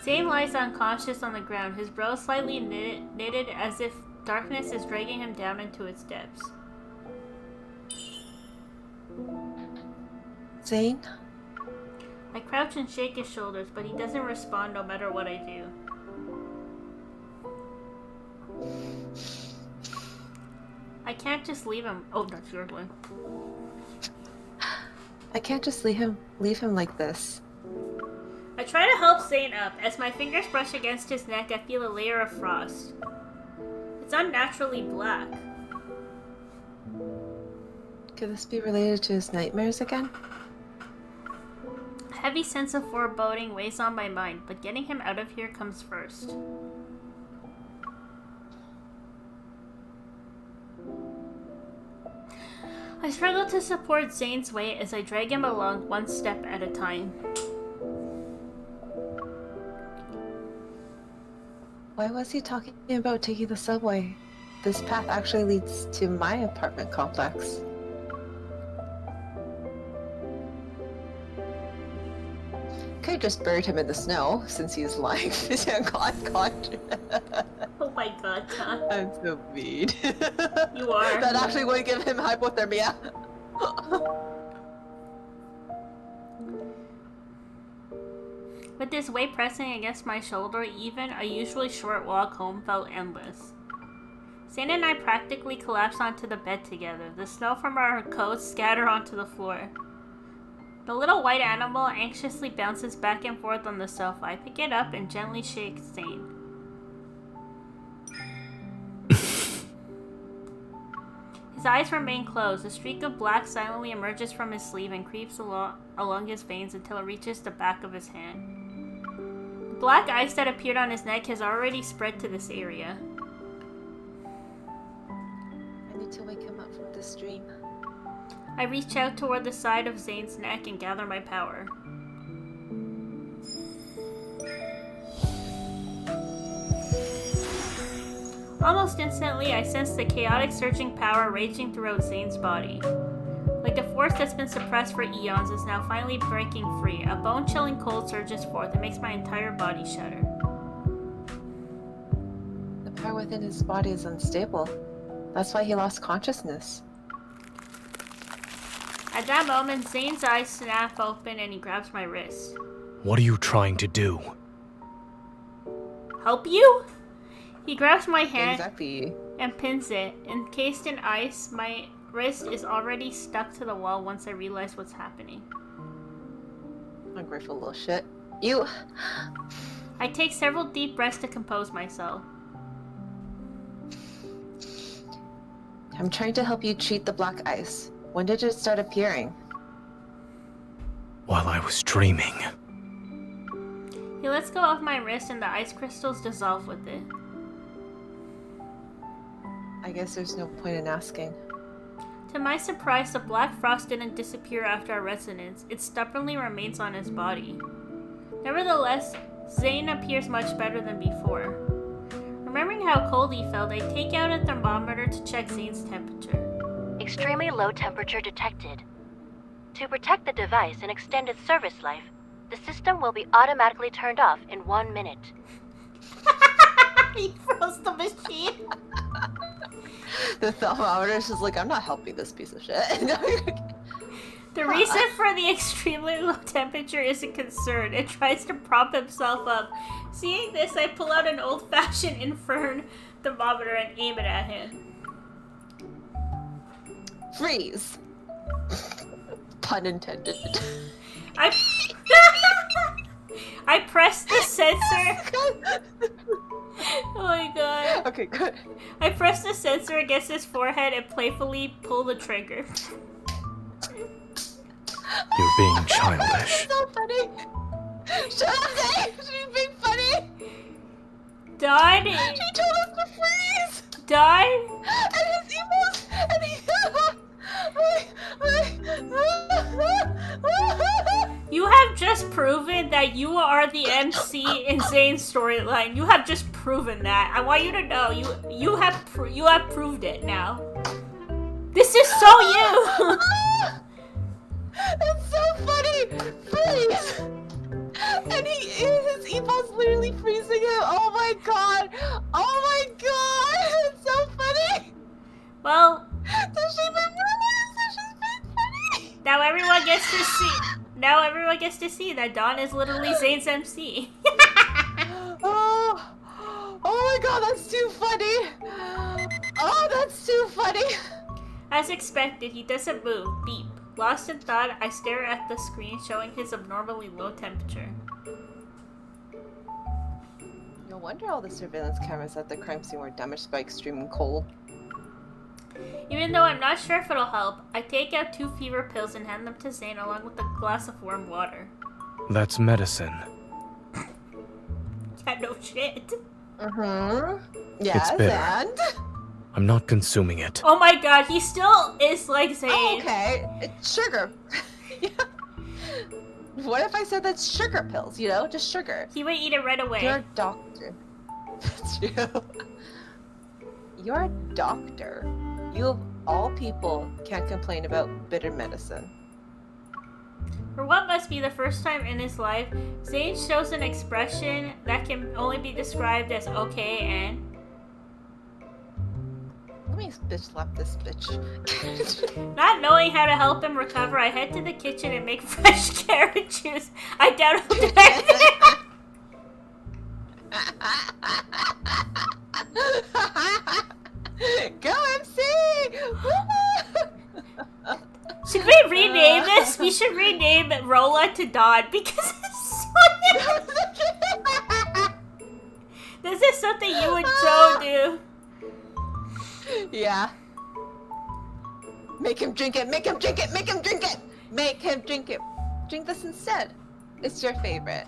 Zane lies unconscious on the ground, his brows slightly knitted as if darkness is dragging him down into its depths. Zane? I crouch and shake his shoulders, but he doesn't respond no matter what I do. I can't just leave him. Oh, that's your one. I can't just leave him like this. I try to help Zane up. As my fingers brush against his neck, I feel a layer of frost. It's unnaturally black. Could this be related to his nightmares again? A heavy sense of foreboding weighs on my mind, but getting him out of here comes first. I struggle to support Zane's weight as I drag him along one step at a time. Why was he talking about taking the subway? This path actually leads to my apartment complex. Could just buried him in the snow since he's lying unconscious. Oh my god, John. I'm so mean. You are. That actually would give him hypothermia. With this weight pressing against my shoulder, even a usually short walk home felt endless. Zane and I practically collapse onto the bed together. The snow from our coats scatter onto the floor. The little white animal anxiously bounces back and forth on the sofa. I pick it up and gently shake Zane. His eyes remain closed. A streak of black silently emerges from his sleeve and creeps along his veins until it reaches the back of his hand. The black ice that appeared on his neck has already spread to this area. I need to wake him up from this dream. I reach out toward the side of Zane's neck and gather my power. Almost instantly, I sense the chaotic surging power raging throughout Zane's body. Like the force that's been suppressed for eons is now finally breaking free. A bone-chilling cold surges forth and makes my entire body shudder. The power within his body is unstable. That's why he lost consciousness. At that moment, Zane's eyes snap open and he grabs my wrist. What are you trying to do? Help you? He grabs my hand Exactly. and pins it. Encased in ice, my wrist is already stuck to the wall once I realize what's happening. Ungrateful little shit. You. I take several deep breaths to compose myself. I'm trying to help you treat the black ice. When did it start appearing? While I was dreaming. He lets go of my wrist and the ice crystals dissolve with it. I guess there's no point in asking. To my surprise, the black frost didn't disappear after our resonance. It stubbornly remains on his body. Nevertheless, Zane appears much better than before. Remembering how cold he felt, I take out a thermometer to check Zane's temperature. Extremely low temperature detected. To protect the device and extend its service life, the system will be automatically turned off in 1 minute. He froze the machine. The thermometer is just like, I'm not helping this piece of shit. The reason for the extremely low temperature isn't concerned. It tries to prop himself up. Seeing this, I pull out an old-fashioned infern thermometer and aim it at him. Freeze. Pun intended. I press the sensor. Oh my god. Okay, good. I press the sensor against his forehead and playfully pull the trigger. You're being childish. So funny. Shut up, Zane. She's being funny. Don. She told us to freeze. Don. And his emos. And he. You have just proven that you are the MC in Zane's storyline. You have just proven that. I want you to know you have proved it now. This is so you. That's so funny. Freeze. And his emo's literally freezing him. Oh my god. Oh my god. It's so funny. Well, does she remember this? She's being funny. Now everyone gets to see. Now everyone gets to see that Dawn is literally Zane's MC. Oh my god, that's too funny. Oh, that's too funny. As expected, he doesn't move. Beep. Lost in thought, I stare at the screen showing his abnormally low temperature. No wonder all the surveillance cameras at the crime scene were damaged by extreme cold. Even though I'm not sure if it'll help, I take out 2 fever pills and hand them to Zane along with a glass of warm water. That's medicine. Yeah, no shit. Yes, It's bitter. and? I'm not consuming it. Oh my god, he still is like Zane. Oh, okay, it's sugar. What if I said that's sugar pills, you know? Just sugar. He would eat it right away. You're a doctor. That's true. You're a doctor. You of all people can't complain about bitter medicine. For what must be the first time in his life, Zane shows an expression that can only be described as okay and... Let me bitch slap this bitch. Not knowing how to help him recover, I head to the kitchen and make fresh carrot juice. I doubt he'll do anything. Go MC! Should we rename this? We should rename Rolla to Dawn because it's so This is something you and Joe do. Yeah. Make him drink it, make him drink it, make him drink it! Make him drink it. Drink this instead. It's your favorite.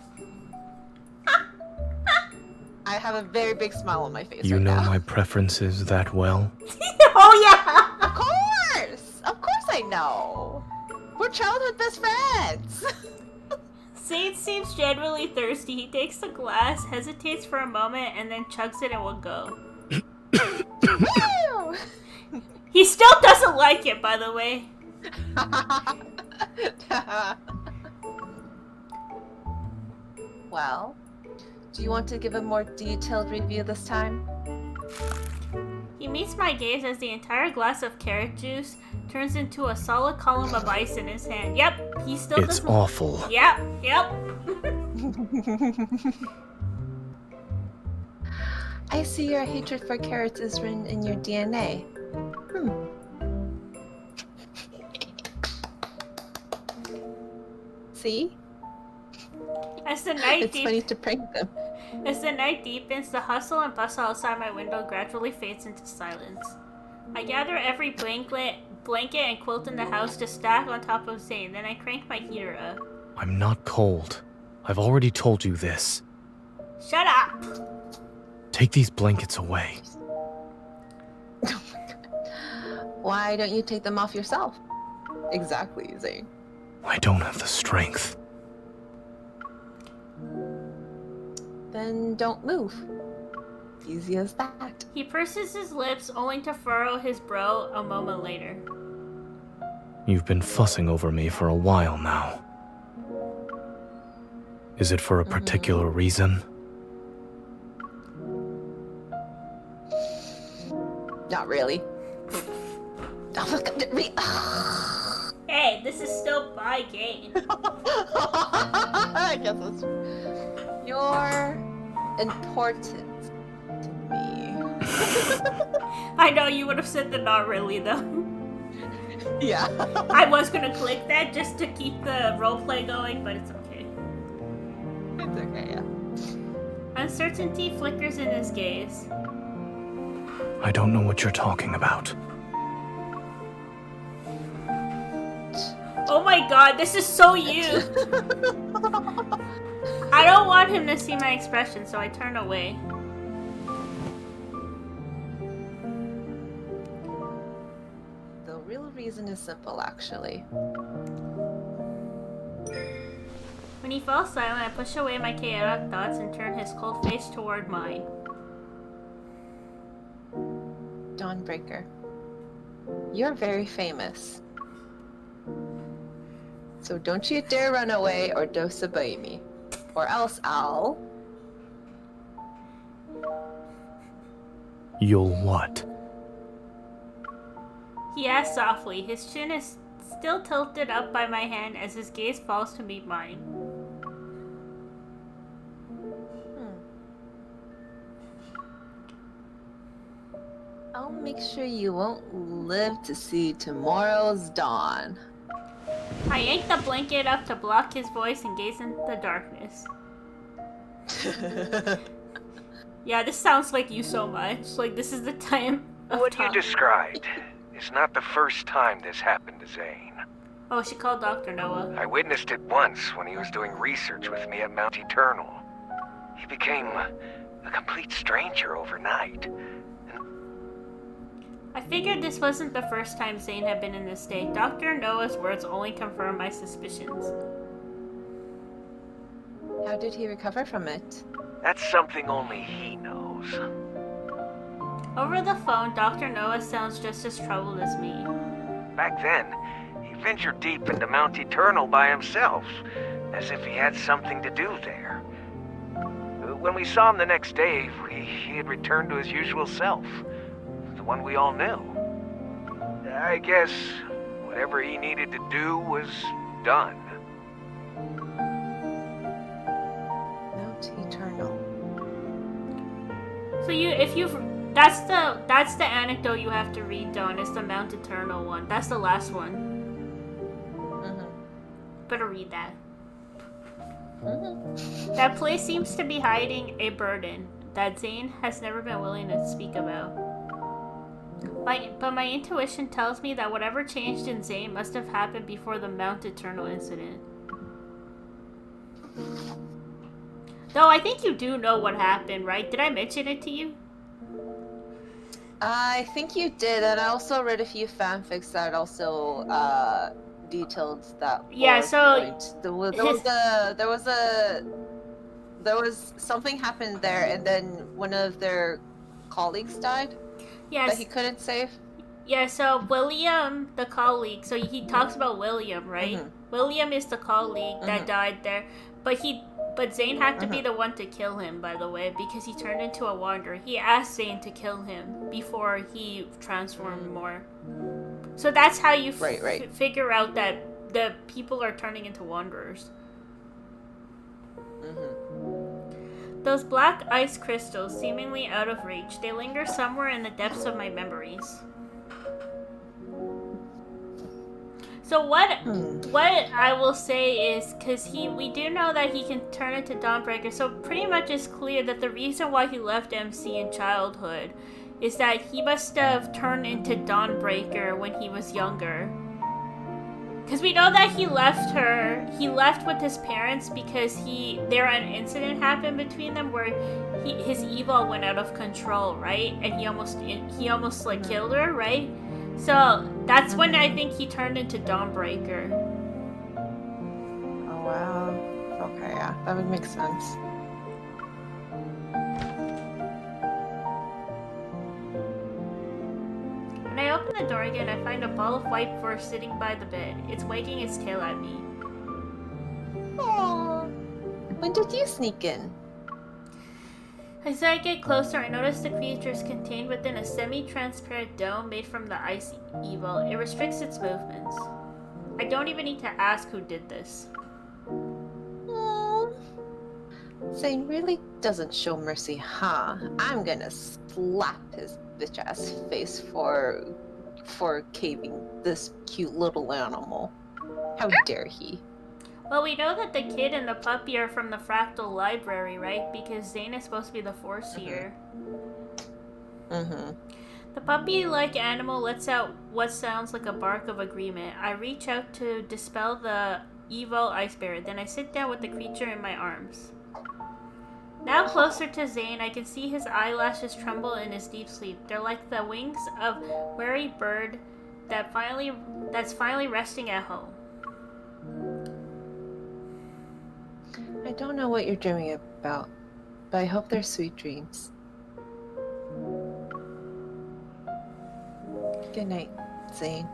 I have a very big smile on my face You right know now. my preferences that well? Oh yeah! Of course! Of course I know! We're childhood best friends! Zane seems genuinely thirsty. He takes the glass, hesitates for a moment, and then chugs it in one go. He still doesn't like it, by the way. Well, do you want to give a more detailed review this time? He meets my gaze as the entire glass of carrot juice turns into a solid column of ice in his hand. Yep, he still It's doesn't... awful. Yep. I see your hatred for carrots is written in your DNA. See? As the night It's funny to prank them. As the night deepens, the hustle and bustle outside my window gradually fades into silence. I gather every blanket and quilt in the house to stack on top of Zane, then I crank my heater up. I'm not cold. I've already told you this. Shut up! Take these blankets away. Why don't you take them off yourself? Exactly, Zane. I don't have the strength. Then don't move. Easy as that. He purses his lips, only to furrow his brow a moment later. You've been fussing over me for a while now. Is it for a particular reason? Not really. Don't look at me. Hey, this is still my game. I guess that's... You're important to me. I know you would have said the not really though. Yeah. I was gonna click that just to keep the roleplay going, but it's okay. It's okay, yeah. Uncertainty flickers in his gaze. I don't know what you're talking about. Oh my god, this is so you! I don't want him to see my expression, so I turn away. The real reason is simple, actually. When he falls silent, I push away my chaotic thoughts and turn his cold face toward mine. Dawnbreaker, you're very famous. So don't you dare run away or disobey me. Or else I'll... You'll what? He asks softly. His chin is still tilted up by my hand as his gaze falls to meet mine. I'll make sure you won't live to see tomorrow's dawn. I yank the blanket up to block his voice and gaze into the darkness. Yeah, this sounds like you so much. Like, this is the time of What talk. you described is not the first time this happened to Zane. Oh, she called Dr. Noah. I witnessed it once when he was doing research with me at Mount Eternal. He became a complete stranger overnight. I figured this wasn't the first time Zane had been in this state. Dr. Noah's words only confirmed my suspicions. How did he recover from it? That's something only he knows. Over the phone, Dr. Noah sounds just as troubled as me. Back then, he ventured deep into Mount Eternal by himself, as if he had something to do there. When we saw him the next day, he had returned to his usual self. The one we all knew. I guess whatever he needed to do was done. Mount Eternal. So that's the anecdote you have to read, Dawn. It's the Mount Eternal one. That's the last one. Better read that. That place seems to be hiding a burden that Zane has never been willing to speak about. But my intuition tells me that whatever changed in Zane must have happened before the Mount Eternal incident. Though I think you do know what happened, right? Did I mention it to you? I think you did, and I also read a few fanfics that also detailed that. Yeah, so point. There was something happened there, and then one of their colleagues died. Yes. That he couldn't save. Yeah, so William, the colleague, so he talks about William, right? William is the colleague that died there, but Zane had to be the one to kill him, by the way, because he turned into a wanderer. He asked Zane to kill him before he transformed more. So that's how you figure out that the people are turning into wanderers. Those black ice crystals, seemingly out of reach, they linger somewhere in the depths of my memories. So what I will say is, because we do know that he can turn into Dawnbreaker, so pretty much it's clear that the reason why he left MC in childhood is that he must have turned into Dawnbreaker when he was younger. Because we know that he left with his parents because an incident happened between them where his evil went out of control, right? And he almost like killed her, right? So that's when I think he turned into Dawnbreaker. Oh wow. Okay, yeah, that would make sense. When I open the door again, I find a ball of white fur sitting by the bed. It's wagging its tail at me. Aww. When did you sneak in? As I get closer, I notice the creature is contained within a semi-transparent dome made from the ice evil. It restricts its movements. I don't even need to ask who did this. Zane really doesn't show mercy, huh? I'm gonna slap his bitch-ass face for caving this cute little animal. How dare he? Well, we know that the kid and the puppy are from the Fractal Library, right? Because Zane is supposed to be the Foreseer. The puppy-like animal lets out what sounds like a bark of agreement. I reach out to dispel the evil ice barrier, then I sit down with the creature in my arms. Now closer to Zane, I can see his eyelashes tremble in his deep sleep. They're like the wings of a wary bird that's finally resting at home. I don't know what you're dreaming about, but I hope they're sweet dreams. Good night, Zane.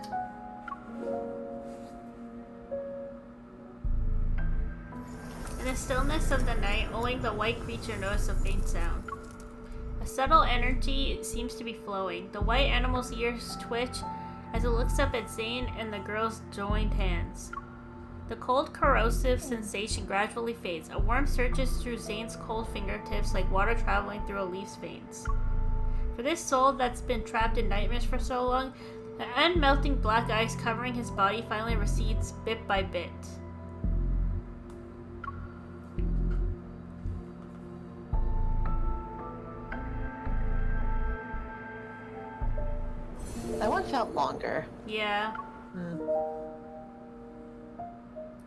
In the stillness of the night, only the white creature notices a faint sound. A subtle energy seems to be flowing. The white animal's ears twitch as it looks up at Zane and the girl's joined hands. The cold, corrosive sensation gradually fades. A warmth surges through Zane's cold fingertips like water traveling through a leaf's veins. For this soul that's been trapped in nightmares for so long, the unmelting black ice covering his body finally recedes bit by bit. That one felt longer. Yeah.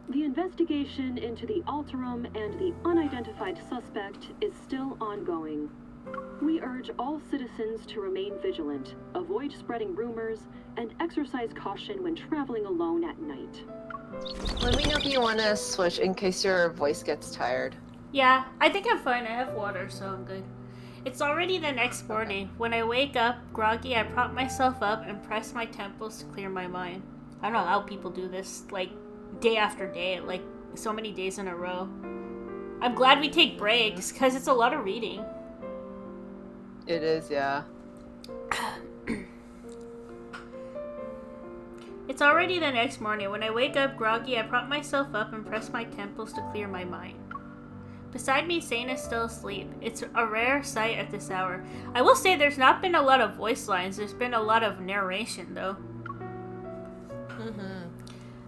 The investigation into the Alterum and the unidentified suspect is still ongoing. We urge all citizens to remain vigilant, avoid spreading rumors, and exercise caution when traveling alone at night. Let me know if you want to switch in case your voice gets tired. Yeah, I think I'm fine. I have water, so I'm good. It's already the next morning. When I wake up, groggy, I prop myself up and press my temples to clear my mind. I don't know how people do this, like, day after day, like, so many days in a row. I'm glad we take breaks, because it's a lot of reading. It is, yeah. It's already the next morning. When I wake up groggy, I prop myself up and press my temples to clear my mind. Beside me, Zane is still asleep. It's a rare sight at this hour. I will say there's not been a lot of voice lines. There's been a lot of narration, though.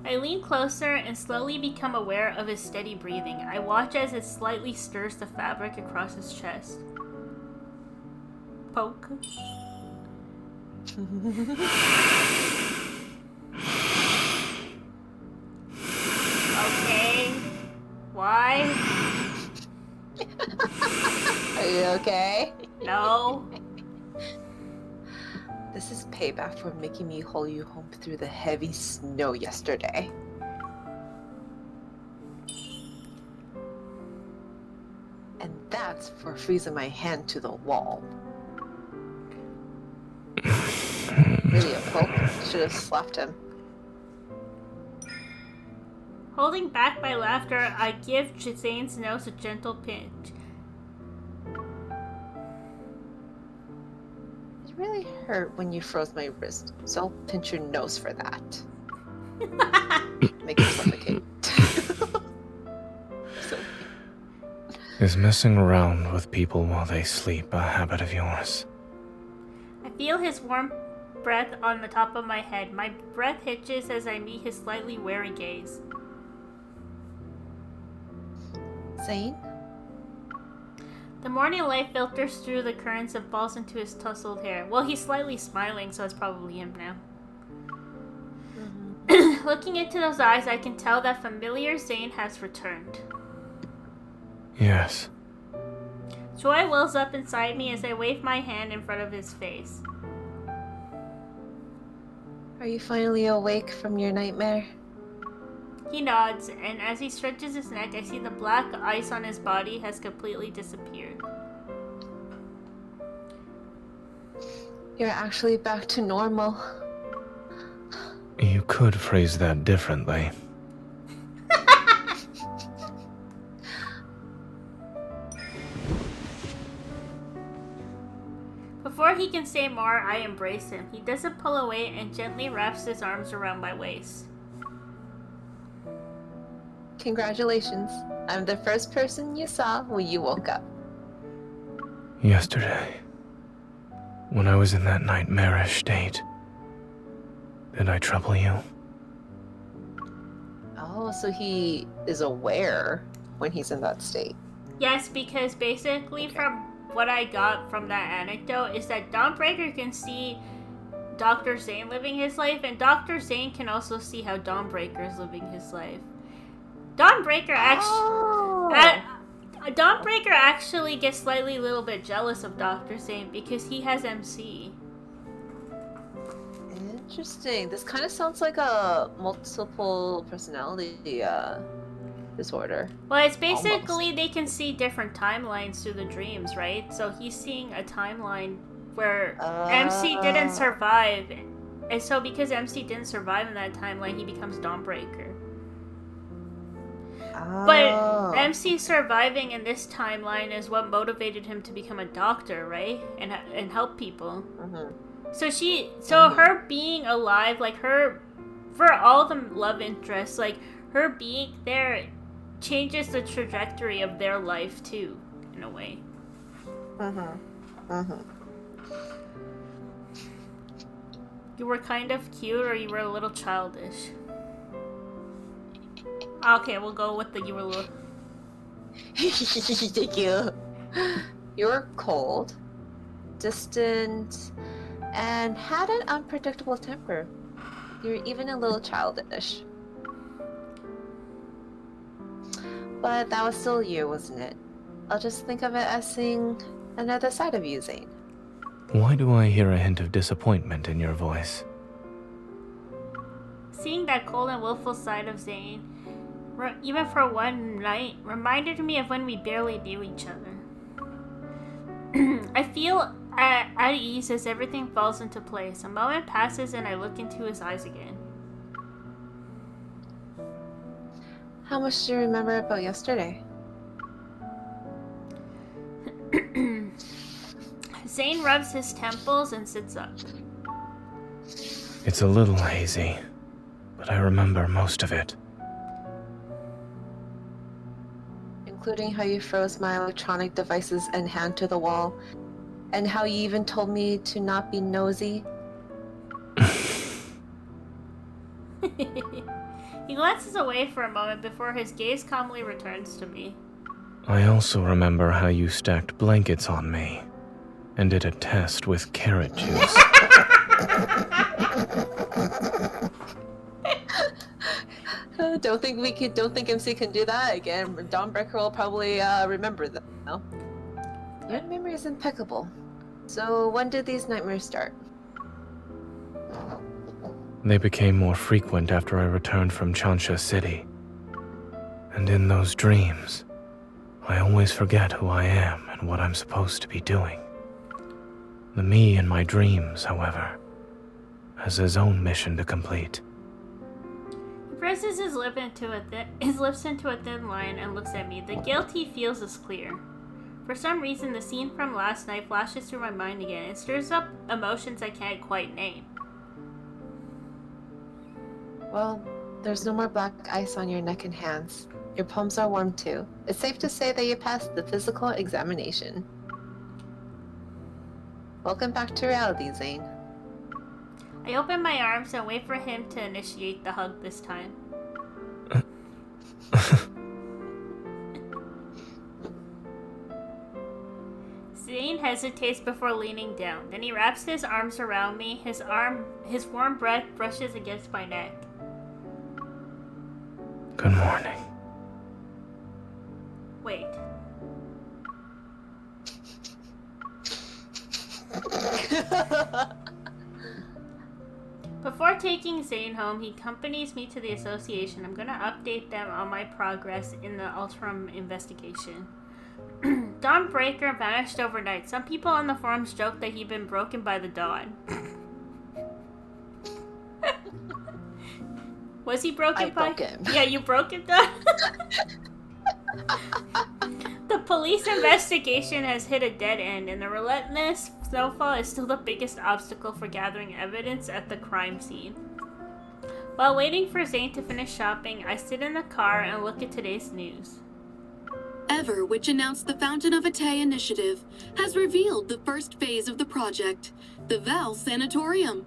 I lean closer and slowly become aware of his steady breathing. I watch as it slightly stirs the fabric across his chest. Poke. Okay. Why? Are you okay? No. This is payback for making me haul you home through the heavy snow yesterday. And that's for freezing my hand to the wall. Really a poke. Should have slapped him. Holding back my laughter, I give Zane's nose a gentle pinch. It really hurt when you froze my wrist, so I'll pinch your nose for that. Make it suffocate. So, Is messing around with people while they sleep a habit of yours? I feel his warm breath on the top of my head. My breath hitches as I meet his slightly wary gaze. Zane? The morning light filters through the curtains and falls into his tousled hair. Well, he's slightly smiling, so it's probably him now. Looking into those eyes, I can tell that familiar Zane has returned. Yes. Joy wells up inside me as I wave my hand in front of his face. Are you finally awake from your nightmare? He nods, and as he stretches his neck, I see the black ice on his body has completely disappeared. You're actually back to normal. You could phrase that differently. Before he can say more, I embrace him. He doesn't pull away and gently wraps his arms around my waist. Congratulations. I'm the first person you saw when you woke up. Yesterday, when I was in that nightmarish state, did I trouble you? Oh, so he is aware when he's in that state. Yes, because basically from what I got from that anecdote is that Dawnbreaker can see Dr. Zane living his life, and Dr. Zane can also see how Dawnbreaker is living his life. Dawnbreaker actually gets slightly a little bit jealous of Dr. Zane because he has MC. Interesting. This kind of sounds like a multiple personality disorder. Well, it's basically they can see different timelines through the dreams, right? So he's seeing a timeline where MC didn't survive. And so because MC didn't survive in that timeline, he becomes Dawnbreaker. But MC surviving in this timeline is what motivated him to become a doctor, right? And help people. So her being alive, like her, for all the love interests, like her being there changes the trajectory of their life too, in a way. You were kind of cute, or you were a little childish. Okay, we'll go with the you were a little. Thank you. You're cold, distant, and had an unpredictable temper. You're even a little childish. But that was still you, wasn't it? I'll just think of it as seeing another side of you, Zane. Why do I hear a hint of disappointment in your voice? Seeing that cold and willful side of Zane, even for one night, reminded me of when we barely knew each other. I feel at ease as everything falls into place. A moment passes and I look into his eyes again. How much do you remember about yesterday? Zane rubs his temples and sits up. It's a little hazy, but I remember most of it. Including how you froze my electronic devices and hand to the wall, and how you even told me to not be nosy. He glances away for a moment before his gaze calmly returns to me. I also remember how you stacked blankets on me and did a test with carrot juice. Don't think MC can do that again. Dawnbreaker will probably remember that. No? Your memory is impeccable. So when did these nightmares start? They became more frequent after I returned from Chansha City. And in those dreams, I always forget who I am and what I'm supposed to be doing. The me in my dreams, however, has his own mission to complete. He presses his lips into a thin line and looks at me. The guilt he feels is clear. For some reason, the scene from last night flashes through my mind again. It stirs up emotions I can't quite name. Well, There's no more black ice on your neck and hands. Your palms are warm too. It's safe to say that you passed the physical examination. Welcome back to reality, Zane. I open my arms and wait for him to initiate the hug this time. Zane hesitates before leaning down. Then he wraps his arms around me. His warm breath brushes against my neck. Good morning. Wait. Before taking Zane home, he accompanies me to the association. I'm gonna update them on my progress in the Ultram investigation. Dawnbreaker vanished overnight. Some people on the forums joked that he'd been broken by the dawn. Was he broken by? Broke him. Yeah, you broke him, Dawn. The police investigation has hit a dead end, and the relentless snowfall is still the biggest obstacle for gathering evidence at the crime scene. While waiting for Zane to finish shopping, I sit in the car and look at today's news. Ever, which announced the Fountain of Atay initiative, has revealed the first phase of the project, the Val Sanatorium.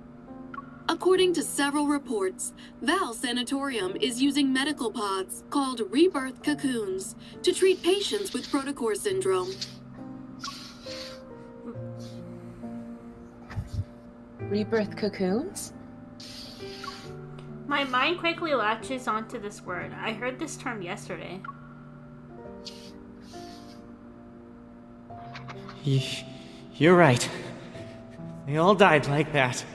According to several reports, Val Sanatorium is using medical pods called Rebirth cocoons to treat patients with protocore syndrome. Rebirth cocoons? My mind quickly latches onto this word. I heard this term yesterday. You're right. They all died like that,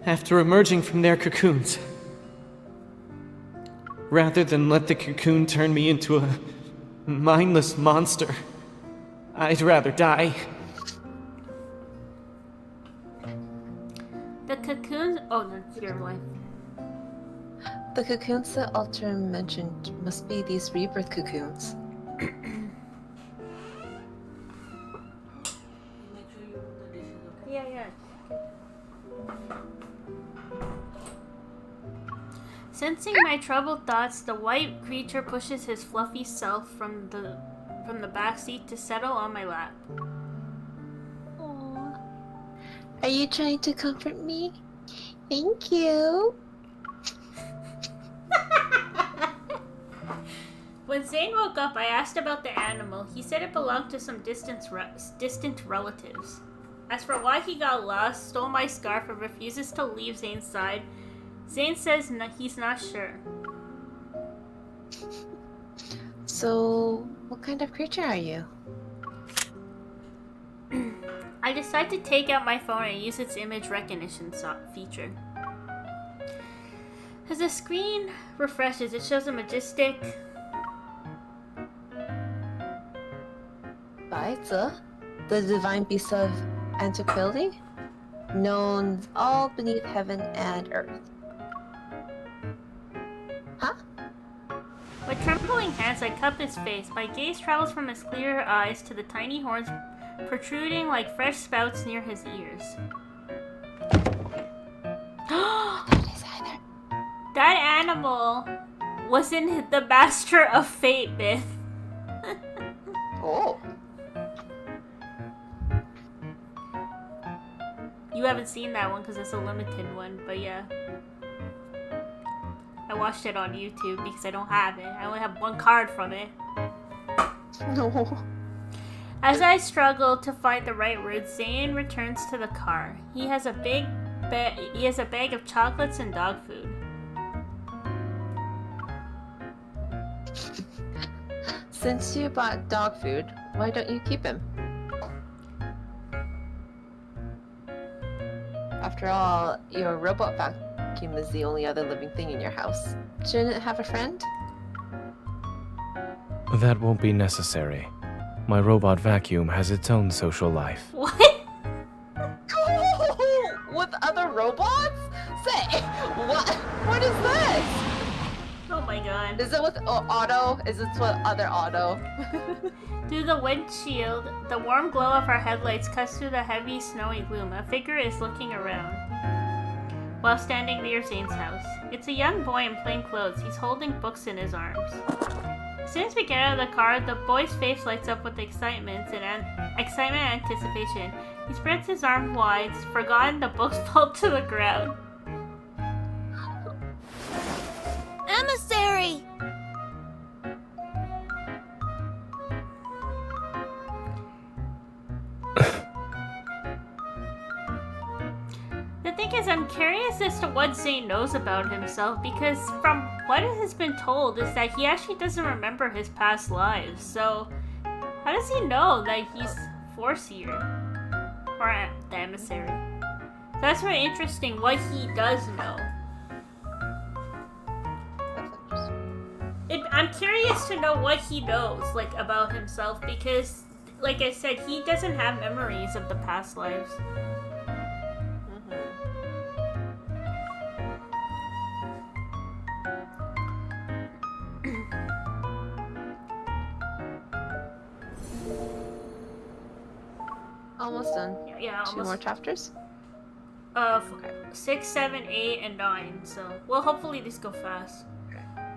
after emerging from their cocoons. Rather than let the cocoon turn me into a mindless monster, I'd rather die. The cocoons... Oh, that's your wife. The cocoons that Ultram mentioned must be these rebirth cocoons. Yeah. Sensing my troubled thoughts, the white creature pushes his fluffy self from the back seat to settle on my lap. Aww. Are you trying to comfort me? Thank you. When Zane woke up, I asked about the animal. He said it belonged to some distant relatives. As for why he got lost, stole my scarf, and refuses to leave Zane's side, Zane says he's not sure. So, what kind of creature are you? I decide to take out my phone and use its image recognition feature. As the screen refreshes, it shows a majestic... Baita, the divine beast of antiquity, known all beneath heaven and earth. Huh? With trembling hands, I cup his face. My gaze travels from his clear eyes to the tiny horns protruding like fresh spouts near his ears. That animal was in the Master of Fate myth. Oh. You haven't seen that one because it's a limited one, but yeah. I watched it on YouTube because I don't have it. I only have one card from it. No. As I struggle to find the right words, Zane returns to the car. He has a bag of chocolates and dog food. Since you bought dog food, why don't you keep him? After all, your robot vacuum is the only other living thing in your house. Shouldn't it have a friend? That won't be necessary. My robot vacuum has its own social life. What? With other robots? Say, what? What is this? Oh my god. Is it with Otto? Is it with other Otto? Through the windshield, the warm glow of our headlights cuts through the heavy, snowy gloom. A figure is looking around. while standing near Zane's house. It's a young boy in plain clothes. He's holding books in his arms. As soon as we get out of the car, the boy's face lights up with excitement and anticipation. He spreads his arms wide, forgotten the books fall to the ground. Emissary! The thing is, I'm curious as to what Zane knows about himself, because from what has been told is that he actually doesn't remember his past lives. So, how does he know that he's Foreseer? Or the Emissary? So that's very interesting, what he does know. I'm curious to know what he knows, like, about himself, because, like I said, he doesn't have memories of the past lives. Almost done. Yeah, almost. 2 more chapters? 6, 7, 8, and 9, so, well, hopefully these go fast.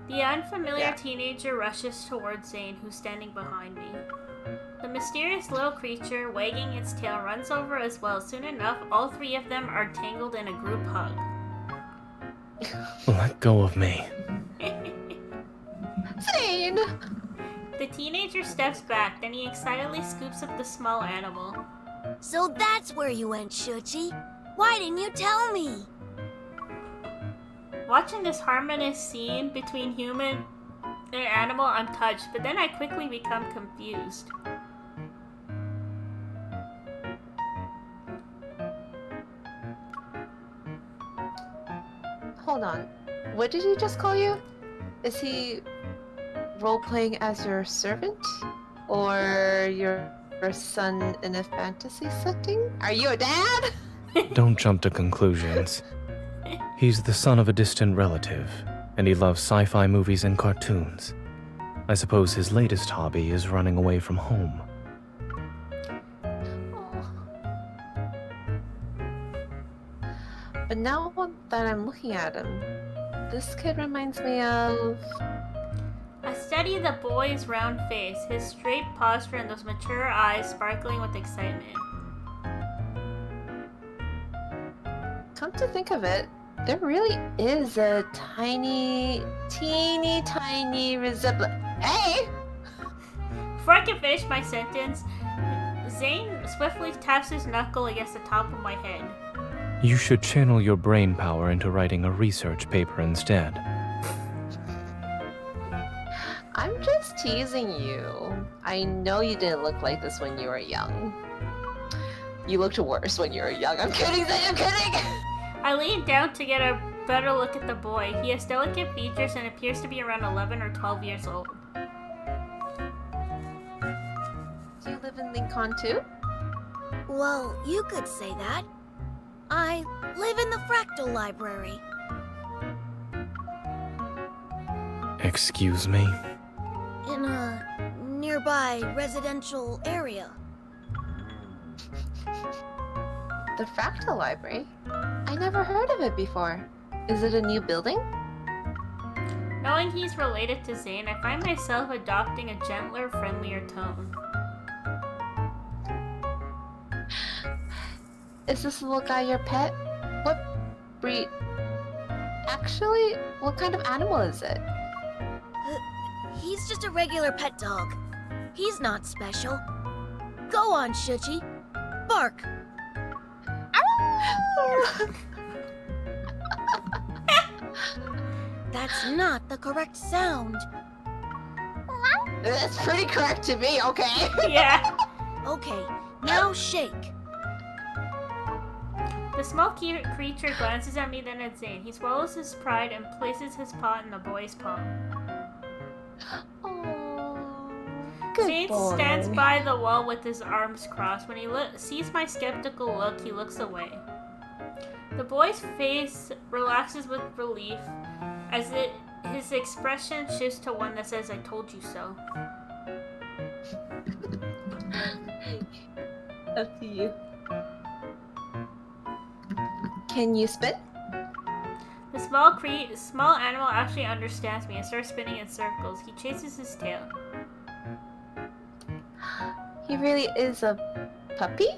The unfamiliar teenager rushes towards Zane, who's standing behind me. The mysterious little creature, wagging its tail, runs over as well. Soon enough, all 3 of them are tangled in a group hug. Let go of me. Zane! The teenager steps back, then he excitedly scoops up the small animal. So that's where you went, Shuchi. Why didn't you tell me? Watching this harmonious scene between human and animal, I'm touched, but then I quickly become confused. Hold on. What did he just call you? Is he role-playing as your servant? Or your son in a fantasy setting? Are you a dad? Don't jump to conclusions. He's the son of a distant relative, and he loves sci-fi movies and cartoons. I suppose his latest hobby is running away from home. But now that I'm looking at him, this kid reminds me of... I study the boy's round face, his straight posture, and those mature eyes sparkling with excitement. Come to think of it, there really is a teeny tiny resemblance. Hey! Before I can finish my sentence, Zane swiftly taps his knuckle against the top of my head. You should channel your brain power into writing a research paper instead. I'm just teasing you. I know you didn't look like this when you were young. You looked worse when you were young. I'm kidding, Zane, I'm kidding! I lean down to get a better look at the boy. He has delicate features and appears to be around 11 or 12 years old. Do you live in Lincoln too? Well, you could say that. I live in the Fractal Library. Excuse me? In a nearby residential area. The Fractal Library? I never heard of it before. Is it a new building? Knowing he's related to Zane, I find myself adopting a gentler, friendlier tone. Is this little guy your pet? What breed? Actually, what kind of animal is it? He's just a regular pet dog. He's not special. Go on, Shuchi. Bark. That's not the correct sound. That's pretty correct to me, okay? Yeah. Okay, now shake. The small creature glances at me, then at Zane. He swallows his pride and places his paw in the boy's palm. Zane stands by the wall with his arms crossed. When he sees my skeptical look, he looks away. The boy's face relaxes with relief as his expression shifts to one that says, "I told you so." Up to you. Can you spit? The small animal actually understands me and starts spinning in circles. He chases his tail. He really is a puppy?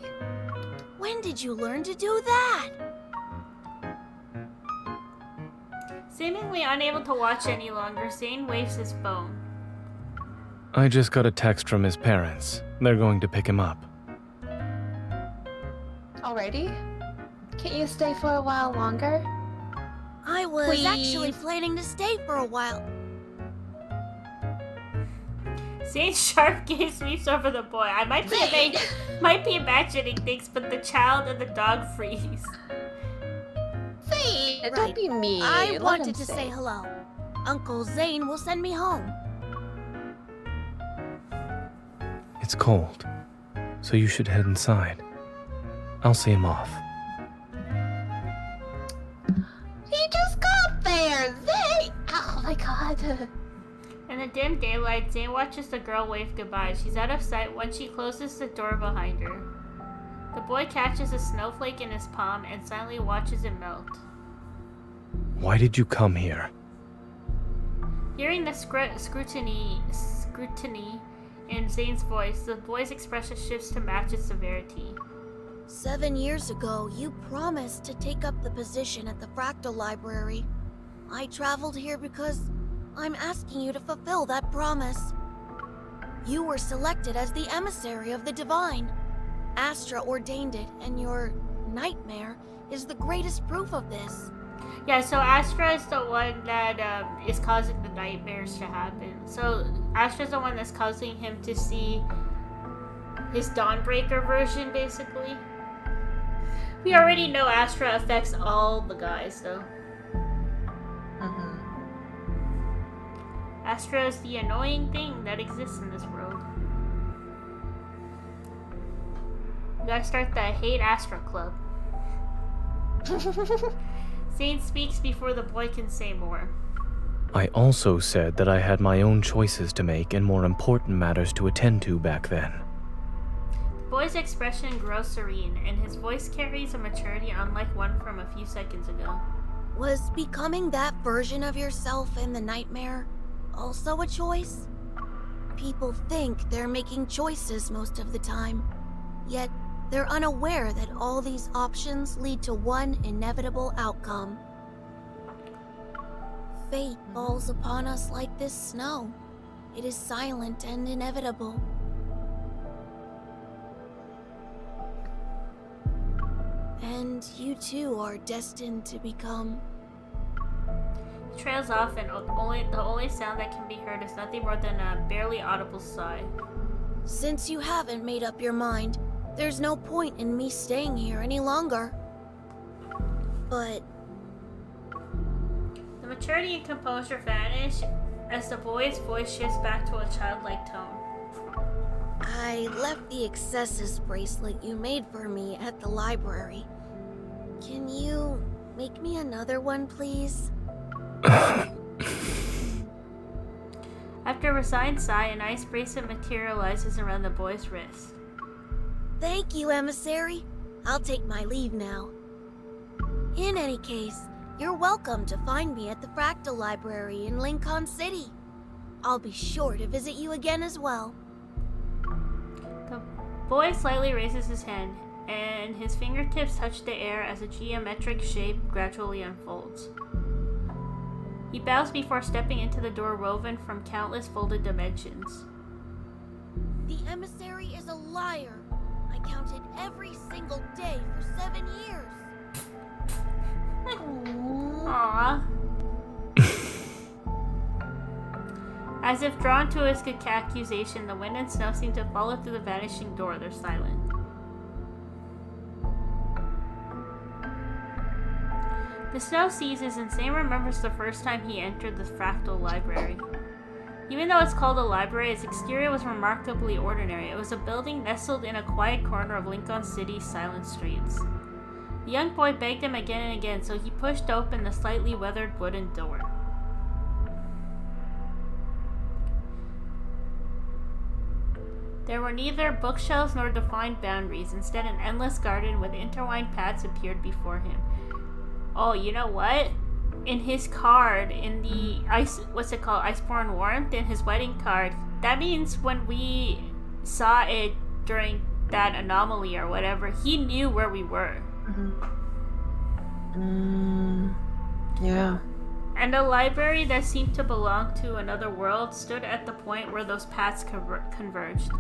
When did you learn to do that? Seemingly unable to watch any longer, Zane waves his phone. I just got a text from his parents. They're going to pick him up. Alrighty? Can't you stay for a while longer? I was Please. actually planning to stay for a while. Zane's sharp gaze sweeps over the boy. I might be imagining things, but the child and the dog freeze. Zane, Right. don't be mean. I Let wanted him to stay. say hello. Uncle Zane will send me home. It's cold, so you should head inside. I'll see him off. He just got there! Zane! Oh my god. In the dim daylight, Zane watches the girl wave goodbye. She's out of sight when she closes the door behind her. The boy catches a snowflake in his palm and silently watches it melt. Why did you come here? Hearing the scrutiny in Zane's voice, the boy's expression shifts to match its severity. 7 years ago, you promised to take up the position at the Fractal Library. I traveled here because I'm asking you to fulfill that promise. You were selected as the emissary of the Divine. Astra ordained it, and your nightmare is the greatest proof of this. Yeah, so Astra is the one that is causing the nightmares to happen. So Astra's the one that's causing him to see his Dawnbreaker version, basically. We already know Astra affects all the guys, though. Astra is the annoying thing that exists in this world. We gotta start the Hate Astra Club. Zane speaks before the boy can say more. I also said that I had my own choices to make and more important matters to attend to back then. The boy's expression grows serene, and his voice carries a maturity unlike one from a few seconds ago. Was becoming that version of yourself in the nightmare also a choice? People think they're making choices most of the time, yet they're unaware that all these options lead to one inevitable outcome. Fate falls upon us like this snow. It is silent and inevitable. And you too are destined to become... He trails off, and the only sound that can be heard is nothing more than a barely audible sigh. Since you haven't made up your mind, there's no point in me staying here any longer. But... The maturity and composure vanish as the boy's voice shifts back to a childlike tone. I left the Excessus bracelet you made for me at the library. Can you make me another one, please? After a resigned sigh, an ice bracelet materializes around the boy's wrist. Thank you, Emissary. I'll take my leave now. In any case, you're welcome to find me at the Fractal Library in Lincoln City. I'll be sure to visit you again as well. The boy slightly raises his hand, and his fingertips touch the air as a geometric shape gradually unfolds. He bows before stepping into the door woven from countless folded dimensions. The Emissary is a liar. I counted every single day for 7 years. Aww. As if drawn to his accusation, the wind and snow seem to follow through the vanishing door. They're silent. The snow ceases, and Sam remembers the first time he entered the Fractal Library. Even though it's called a library, its exterior was remarkably ordinary. It was a building nestled in a quiet corner of Lincoln City's silent streets. The young boy begged him again and again, so he pushed open the slightly weathered wooden door. There were neither bookshelves nor defined boundaries. Instead, an endless garden with intertwined paths appeared before him. Oh, you know what? in his card, in the Iceborne Warmth, in his wedding card, that means when we saw it during that anomaly or whatever, he knew where we were. Yeah. And a library that seemed to belong to another world stood at the point where those paths converged.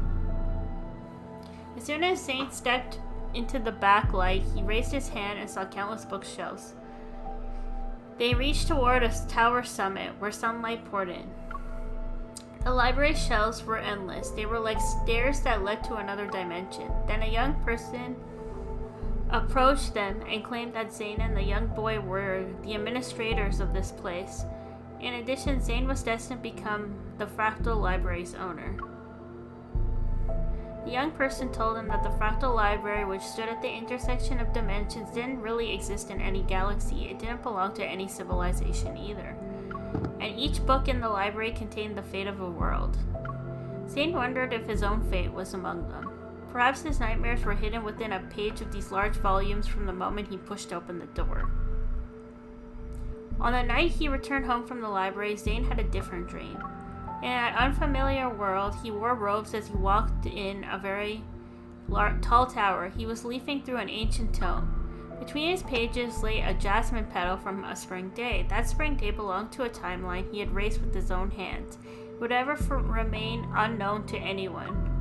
As soon as Zane stepped into the backlight, he raised his hand and saw countless bookshelves. They reached toward a tower summit where sunlight poured in. The library shelves were endless. They were like stairs that led to another dimension. Then a young person approached them and claimed that Zane and the young boy were the administrators of this place. In addition, Zane was destined to become the Fractal Library's owner. The young person told him that the Fractal Library, which stood at the intersection of dimensions, didn't really exist in any galaxy. It didn't belong to any civilization either. And each book in the library contained the fate of a world. Zane wondered if his own fate was among them. Perhaps his nightmares were hidden within a page of these large volumes from the moment he pushed open the door. On the night he returned home from the library, Zane had a different dream. In an unfamiliar world, he wore robes as he walked in a very tall tower. He was leafing through an ancient tome. Between his pages lay a jasmine petal from a spring day. That spring day belonged to a timeline he had raised with his own hands. It would ever remain unknown to anyone.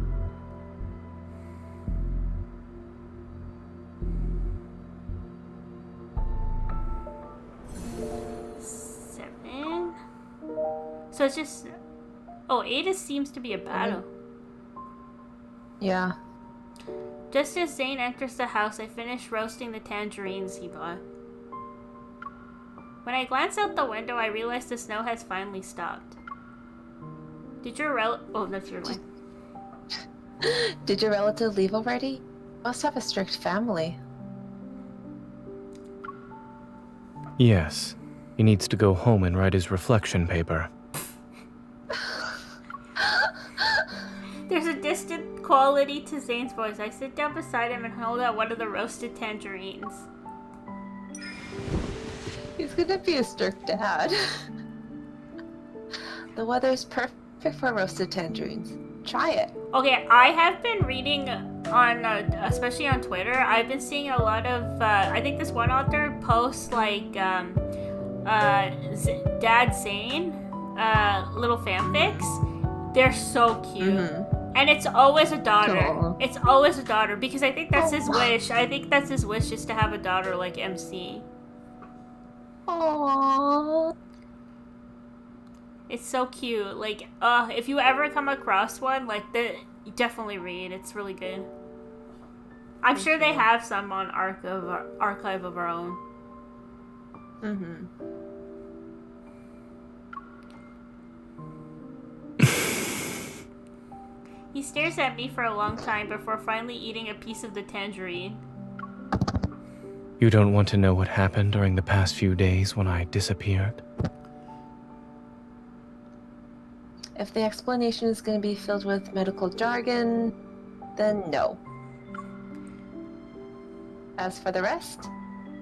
So it's just... Oh, 8 seems to be a battle. Yeah. Just as Zane enters the house, I finish roasting the tangerines he bought. When I glance out the window, I realize the snow has finally stopped. Did your Oh, that's your line. Did your relative leave already? Must have a strict family. Yes. He needs to go home and write his reflection paper. There's a distant quality to Zane's voice. I sit down beside him and hold out one of the roasted tangerines. He's gonna be a strict dad. The weather's perfect for roasted tangerines. Try it. Okay, I have been reading on, especially on Twitter, I've been seeing a lot of, I think this one author posts like, Dad Zane, little fanfics. They're so cute. And it's always a daughter. Aww. It's always a daughter because I think that's his wish. I think that's his wish, just to have a daughter like MC. Aww. It's so cute. Like, if you ever come across one, like, definitely read. It's really good. I'm sure they have some on Archive of Our Own. He stares at me for a long time before finally eating a piece of the tangerine. You don't want to know what happened during the past few days when I disappeared? If the explanation is going to be filled with medical jargon, then no. As for the rest,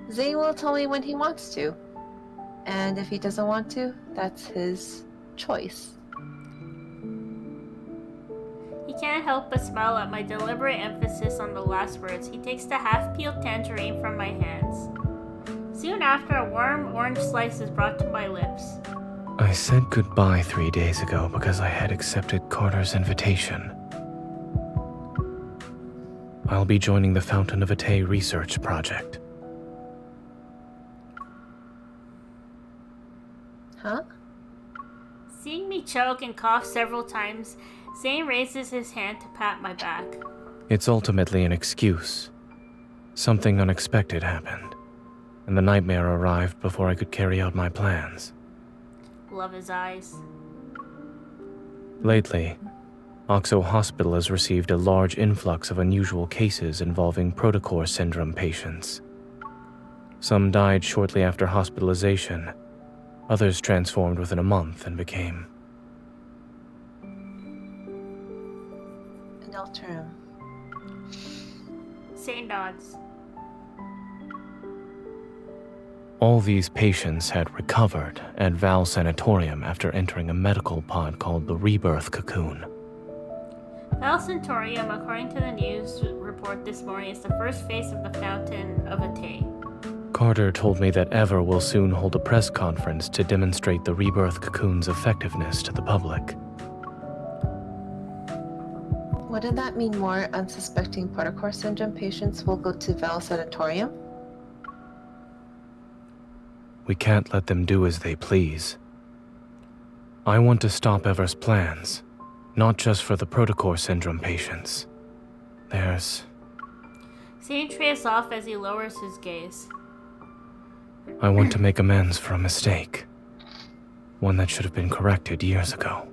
Zane will tell me when he wants to. And if he doesn't want to, that's his choice. He can't help but smile at my deliberate emphasis on the last words. He takes the half-peeled tangerine from my hands. Soon after, a warm orange slice is brought to my lips. I said goodbye 3 days ago because I had accepted Carter's invitation. I'll be joining the Fountain of Atay research project. Huh? Seeing me choke and cough several times, Zane raises his hand to pat my back. It's ultimately an excuse. Something unexpected happened, and the nightmare arrived before I could carry out my plans. Love his eyes. Lately, Oxo Hospital has received a large influx of unusual cases involving protocore syndrome patients. Some died shortly after hospitalization. Others transformed within a month and became... an Alterum. Zane nods. All these patients had recovered at Val Sanatorium after entering a medical pod called the Rebirth cocoon. Val Sanatorium, according to the news report this morning, is the first phase of the Fountain of Atay. Carter told me that Ever will soon hold a press conference to demonstrate the Rebirth cocoon's effectiveness to the public. Wouldn't that mean more unsuspecting Protocore syndrome patients will go to Val Sanatorium? We can't let them do as they please. I want to stop Ever's plans, not just for the Protocore syndrome patients. There's... Zane trails off as he lowers his gaze. I want to make amends for a mistake. One that should have been corrected years ago.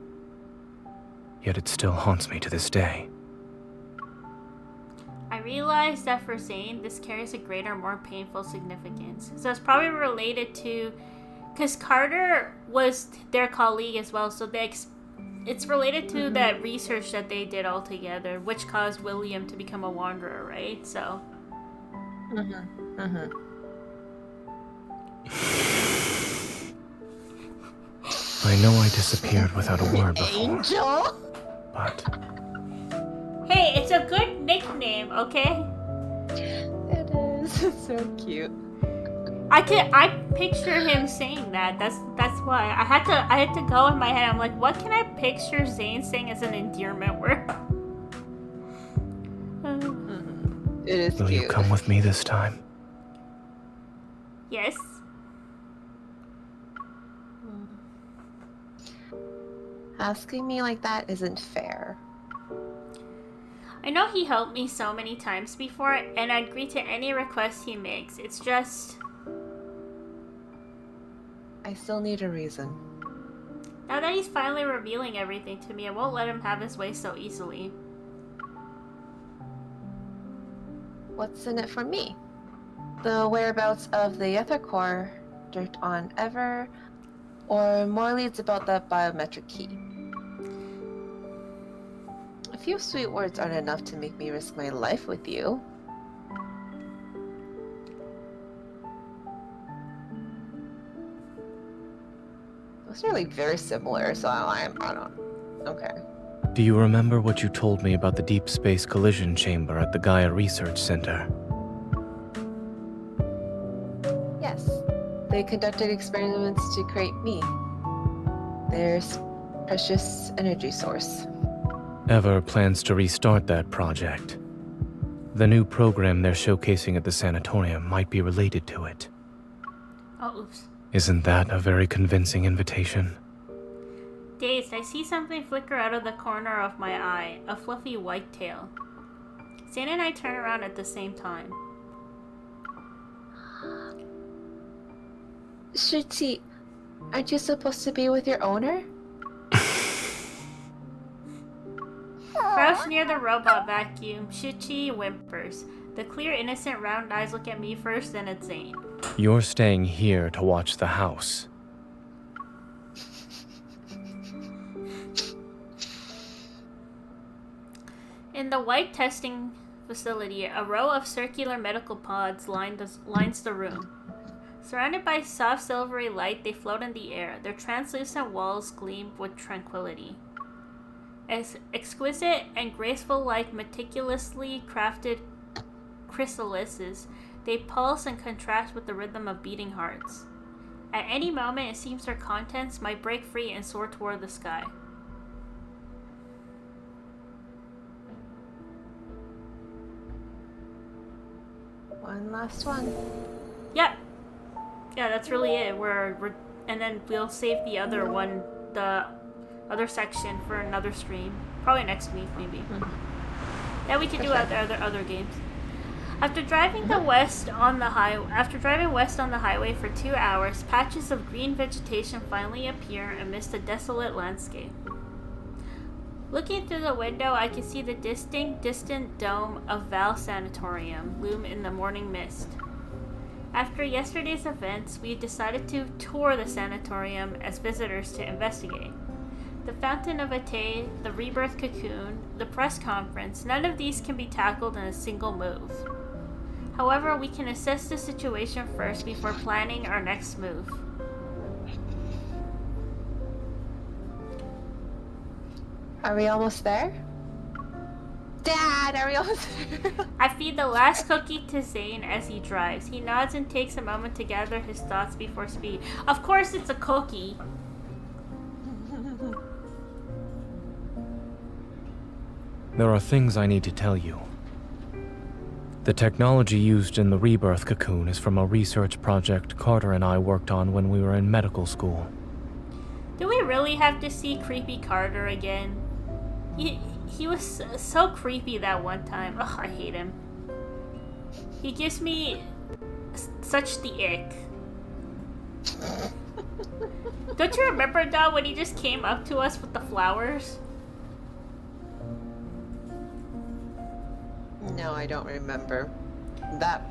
Yet it still haunts me to this day. I realize that for Zane, this carries a greater, more painful significance. So it's probably related to... Because Carter was their colleague as well, so it's related to that research that they did all together, which caused William to become a wanderer, right? So... I know I disappeared without a word before. Angel? But... Hey, it's a good nickname, okay? It is. It's so cute. I picture him saying that. That's why I had to go in my head. I'm like, what can I picture Zane saying as an endearment word? It is Will cute. you come with me this time? Yes. Asking me like that isn't fair. I know he helped me so many times before, and I agree to any request he makes. It's just... I still need a reason. Now that he's finally revealing everything to me, I won't let him have his way so easily. What's in it for me? The whereabouts of the other core, dirt on Ever, or more leads about that biometric key? A few sweet words aren't enough to make me risk my life with you. Those are like very similar, so I don't. Okay. Do you remember what you told me about the Deepspace collision chamber at the Gaia Research Center? Yes. They conducted experiments to create me. Their precious energy source. Ever plans to restart that project. The new program they're showcasing at the sanatorium might be related to it. Oh, oops. Isn't that a very convincing invitation? Dazed, I see something flicker out of the corner of my eye, a fluffy white tail. Zane and I turn around at the same time. Shruti, aren't you supposed to be with your owner? Crouched near the robot vacuum, Shichi whimpers. The clear, innocent round eyes look at me first, then at Zane. You're staying here to watch the house. In the white testing facility, a row of circular medical pods lines the room. Surrounded by soft silvery light, they float in the air. Their translucent walls gleam with tranquility. As exquisite and graceful like meticulously crafted chrysalises, they pulse and contract with the rhythm of beating hearts. At any moment, it seems their contents might break free and soar toward the sky. One last one. Yep. Yeah, that's really it. And then we'll save the other one, the other section for another stream. Probably next week, maybe. Yeah, we can do other games. After driving west on the highway for 2 hours, patches of green vegetation finally appear amidst a desolate landscape. Looking through the window, I can see the distant dome of Val Sanatorium loom in the morning mist. After yesterday's events, we decided to tour the sanatorium as visitors to investigate. The Fountain of Atay, the Rebirth Cocoon, the press conference, none of these can be tackled in a single move. However, we can assess the situation first before planning our next move. Are we almost there? Dad, are we almost there? I feed the last cookie to Zane as he drives. He nods and takes a moment to gather his thoughts before speed. Of course it's a cookie. There are things I need to tell you. The technology used in the Rebirth cocoon is from a research project Carter and I worked on when we were in medical school. Do we really have to see creepy Carter again? He was so creepy that one time. Ugh, I hate him. He gives me such the ick. Don't you remember, Dad, when he just came up to us with the flowers? No, I don't remember. That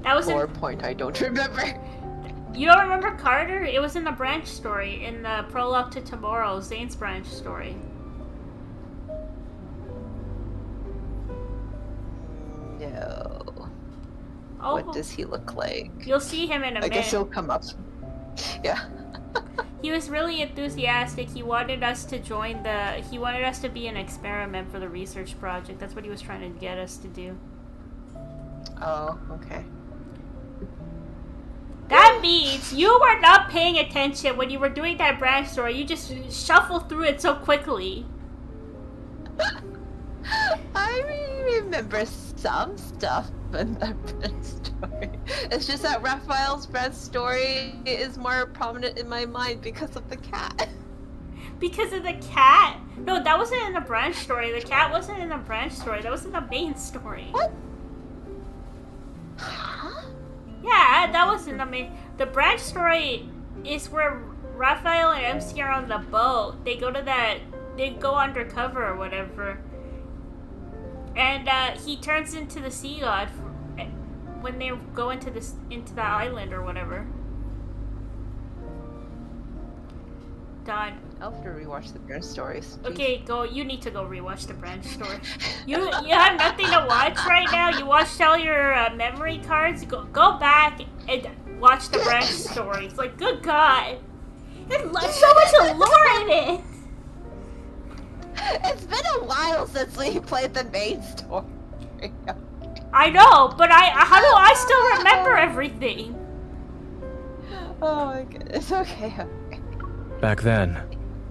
was point I don't remember. You don't remember Carter? It was in the branch story, in the prologue to Tomorrow, Zane's branch story. No. Oh, what does he look like? You'll see him in a minute. I guess he'll come up. Yeah. He was really enthusiastic. He wanted us to join he wanted us to be an experiment for the research project. That's what he was trying to get us to do. Oh, okay. That means you were not paying attention when you were doing that branch story. You just shuffled through it so quickly. I remember some stuff in that branch story. It's just that Raphael's branch story is more prominent in my mind because of the cat. Because of the cat? No, that wasn't in the branch story. The cat wasn't in the branch story. That was in the main story. What? Huh? Yeah, that was in the main... The branch story is where Raphael and MC are on the boat. They go to that... They go undercover or whatever. And he turns into the sea god when they go into the island or whatever. Done. I'll have to rewatch the branch stories. Jeez. Okay, go. You need to go rewatch the branch story. You have nothing to watch right now. You watched all your memory cards. Go back and watch the branch stories. Like, good God, there's so much lore in it. It's been a while since we played the main story. I know, but how do I still remember everything? Oh my goodness. Okay. Back then,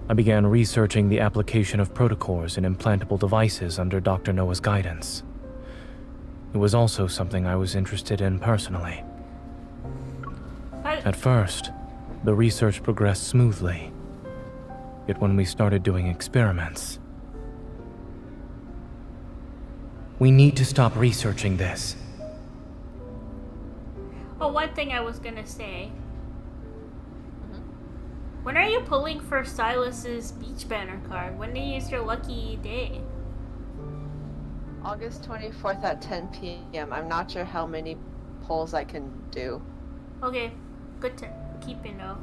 I began researching the application of protocors in implantable devices under Dr. Noah's guidance. It was also something I was interested in personally. At first, the research progressed smoothly. Yet when we started doing experiments... We need to stop researching this. Well, one thing I was gonna say. When are you pulling for Silas's beach banner card? When do you use your lucky day? August 24th at 10 p.m. I'm not sure how many polls I can do. Okay, good to keep you know.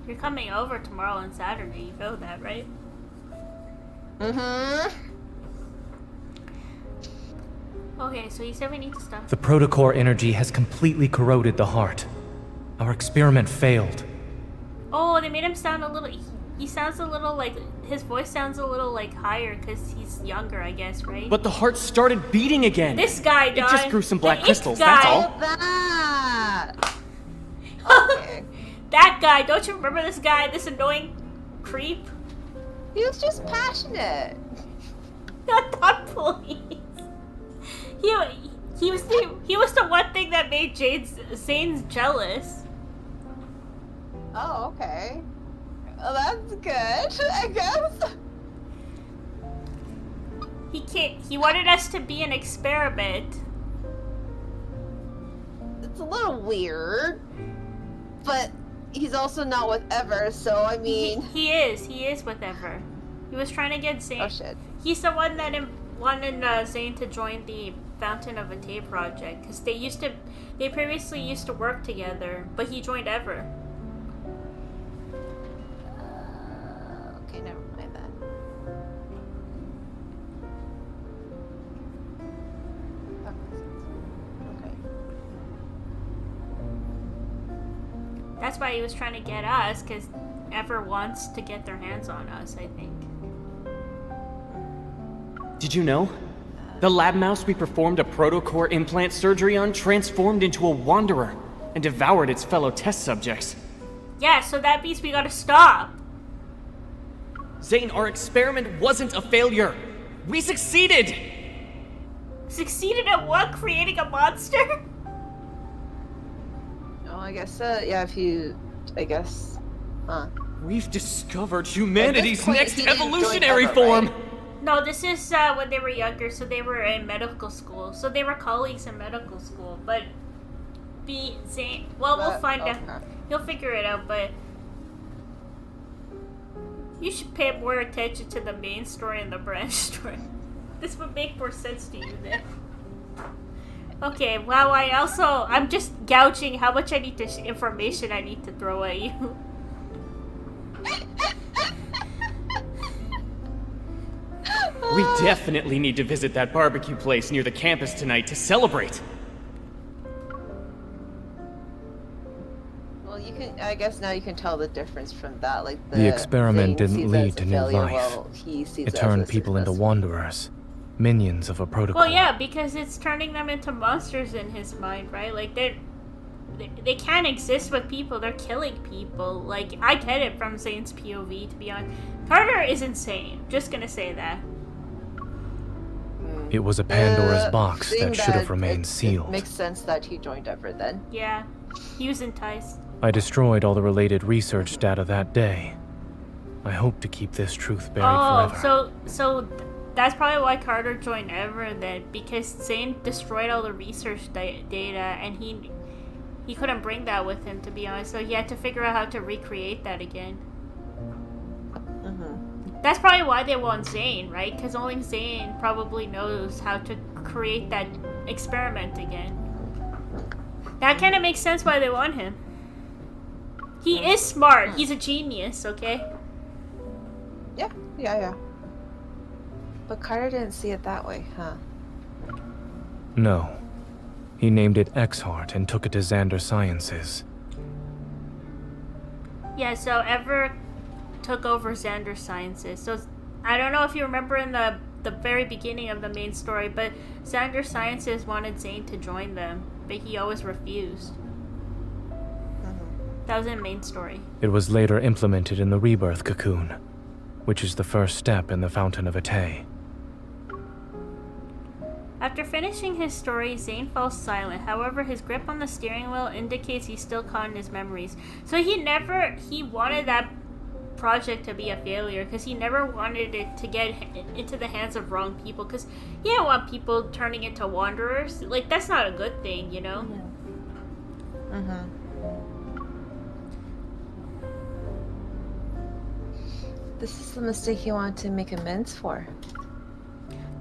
You're coming over tomorrow and Saturday, you know that, right? Okay, so you said we need to stop. The protocore energy has completely corroded the heart. Our experiment failed. Oh, they made him sound a little... He sounds a little like... His voice sounds a little like higher because he's younger, I guess, right? But the heart started beating again. This guy, Don. It just grew some black crystals, guy. that's all. That. Okay. That guy. Don't you remember this guy? This annoying creep? He was just passionate. Not that please. He was the one thing that made Zane's jealous. Oh, okay. Well, that's good, I guess. He wanted us to be an experiment. It's a little weird, but he's also not with Ever, so I mean... He is with Ever. He was trying to get Zane. Oh, shit. He's the one that wanted Zane to join the Fountain of Vitae project, because they previously used to work together, but he joined Ever. Okay, never mind then. That's why he was trying to get us, because Ever wants to get their hands on us, I think. Did you know? The lab mouse we performed a protocore implant surgery on transformed into a wanderer and devoured its fellow test subjects. Yeah, so that means we gotta stop. Zane, our experiment wasn't a failure. We succeeded! Succeeded at what? Creating a monster? Oh, I guess, yeah, if you... I guess... Huh. We've discovered humanity's point, next he didn't evolutionary join Ever, form! right? No, this is when they were younger, so they were in medical school. So they were colleagues in medical school, but... Zane... Well, we'll find out. He'll figure it out, but... You should pay more attention to the main story and the branch story. This would make more sense to you then. Okay, wow, I'm just gouging how much information I need to throw at you. We definitely need to visit that barbecue place near the campus tonight to celebrate. Well, you can... I guess now you can tell the difference from that, like The experiment Zane didn't sees lead as a to new failure, life. while he sees It as turned a people into success. wanderers, minions of a protocol. Well, yeah, because it's turning them into monsters in his mind, right? Like, they can't exist with people. They're killing people. Like, I get it from Zane's POV, to be honest. Carter is insane. Just gonna say that. It was a Pandora's box Seeing that should have remained it sealed. makes sense that he joined Ever then. Yeah, he was enticed. I destroyed all the related research data that day. I hope to keep this truth buried forever. So that's probably why Carter joined Ever then, because Zane destroyed all the research data, and he couldn't bring that with him, to be honest. So he had to figure out how to recreate that again. That's probably why they want Zane, right? Because only Zane probably knows how to create that experiment again. That kind of makes sense why they want him. He is smart. He's a genius, okay? Yeah. But Carter didn't see it that way, huh? No. He named it X-Heart and took it to Xander Sciences. Yeah, so Ever took over Xander Sciences. So I don't know if you remember in the very beginning of the main story, but Xander Sciences wanted Zane to join them, but he always refused. That was in the main story. It was later implemented in the Rebirth cocoon, which is the first step in the Fountain of Atay. After finishing his story, Zane falls silent. However, his grip on the steering wheel indicates he's still caught in his memories. So he wanted that project to be a failure, because he never wanted it to get into the hands of wrong people, because he didn't want people turning into wanderers. Like, that's not a good thing, you know? This is the mistake you want to make amends for.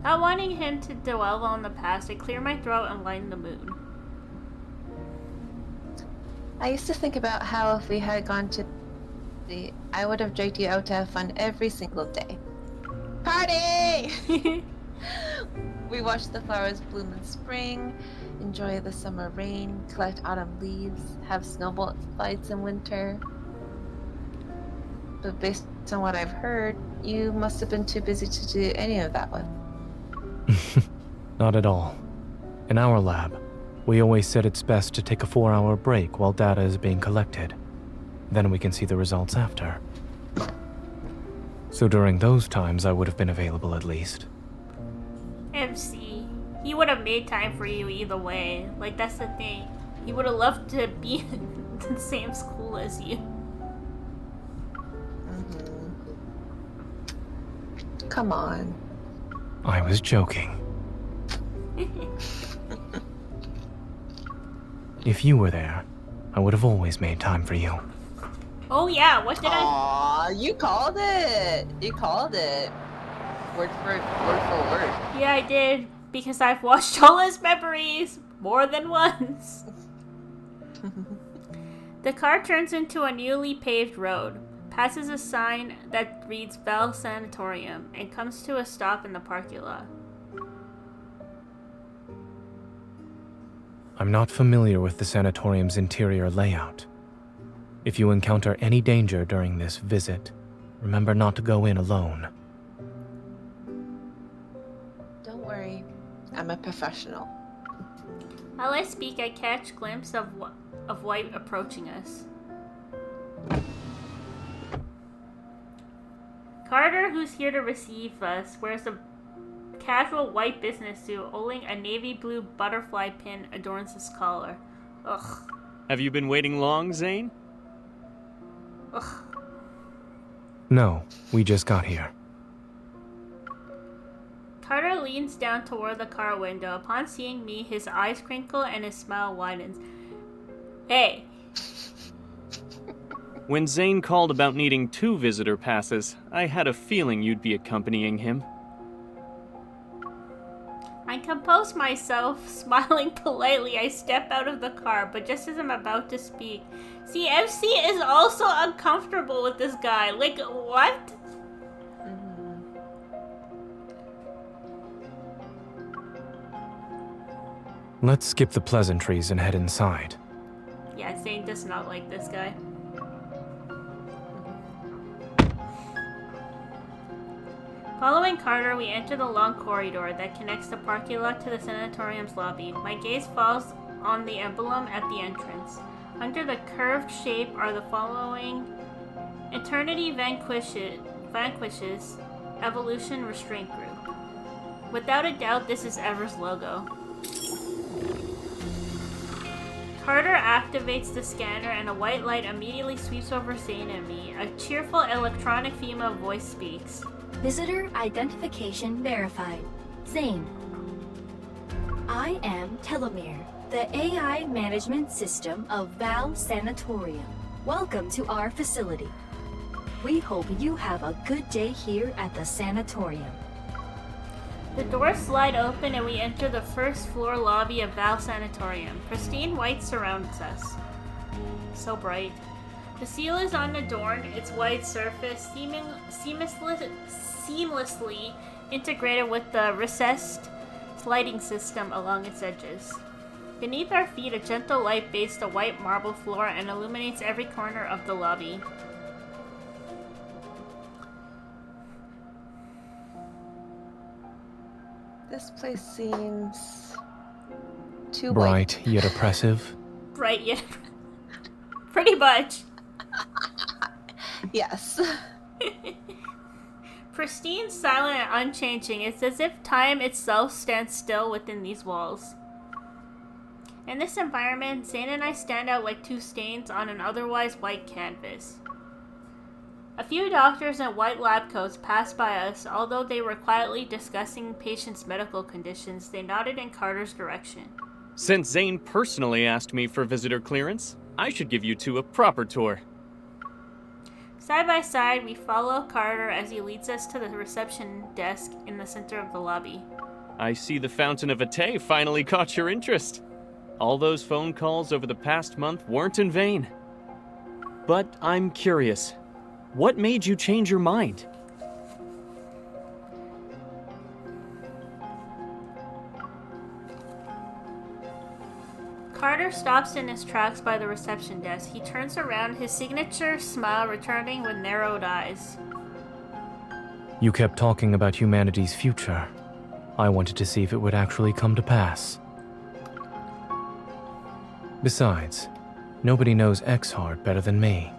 Not wanting him to dwell on the past, I clear my throat and line the moon. I used to think about how if we had gone to I would have dragged you out to have fun every single day. Party! We watch the flowers bloom in spring, enjoy the summer rain, collect autumn leaves, have snowball fights in winter. But based on what I've heard, you must have been too busy to do any of that one. Not at all. In our lab, we always said it's best to take a 4-hour break while data is being collected. Then we can see the results after. So during those times, I would have been available at least. MC, he would have made time for you either way. Like, that's the thing. He would have loved to be in the same school as you. Come on. I was joking. If you were there, I would have always made time for you. Oh yeah, what did Aww, you called it! You called it. Word for word. Yeah, I did. Because I've watched all his memories more than once. The car turns into a newly paved road, passes a sign that reads Bell Sanatorium, and comes to a stop in the parking lot. I'm not familiar with the sanatorium's interior layout. If you encounter any danger during this visit, remember not to go in alone. Don't worry, I'm a professional. While I speak, I catch a glimpse of White approaching us. Carter, who's here to receive us, wears a casual white business suit, holding a navy blue butterfly pin adorns his collar. Ugh. Have you been waiting long, Zane? Ugh. No, we just got here. Carter leans down toward the car window. Upon seeing me, his eyes crinkle and his smile widens. Hey. When Zane called about needing 2 visitor passes, I had a feeling you'd be accompanying him. I compose myself, smiling politely. I step out of the car, but just as I'm about to speak, see, FC is also uncomfortable with this guy. Like, what? Let's skip the pleasantries and head inside. Yeah, Zane does not like this guy. Following Carter, we enter the long corridor that connects the parking lot to the sanatorium's lobby. My gaze falls on the emblem at the entrance. Under the curved shape are the following: Eternity Vanquishes, Evolution Restraint Group. Without a doubt, this is Ever's logo. Carter activates the scanner and a white light immediately sweeps over Zane and me. A cheerful electronic female voice speaks. Visitor identification verified. Zane. I am Telomere, the AI management system of Val Sanatorium. Welcome to our facility. We hope you have a good day here at the sanatorium. The doors slide open and we enter the first floor lobby of Val Sanatorium. Pristine white surrounds us. So bright. The seal is unadorned, its white surface seamlessly integrated with the recessed sliding system along its edges. Beneath our feet, a gentle light bathes the white marble floor and illuminates every corner of the lobby. This place seems too bright yet oppressive. Bright yet pretty much. Yes. Pristine, silent, and unchanging. It's as if time itself stands still within these walls. In this environment, Zane and I stand out like 2 stains on an otherwise white canvas. A few doctors in white lab coats passed by us. Although they were quietly discussing patients' medical conditions, they nodded in Carter's direction. Since Zane personally asked me for visitor clearance, I should give you 2 a proper tour. Side by side, we follow Carter as he leads us to the reception desk in the center of the lobby. I see the Fountain of Ate finally caught your interest. All those phone calls over the past month weren't in vain. But I'm curious, what made you change your mind? Carter stops in his tracks by the reception desk. He turns around, his signature smile returning with narrowed eyes. You kept talking about humanity's future. I wanted to see if it would actually come to pass. Besides, nobody knows Exhard better than me.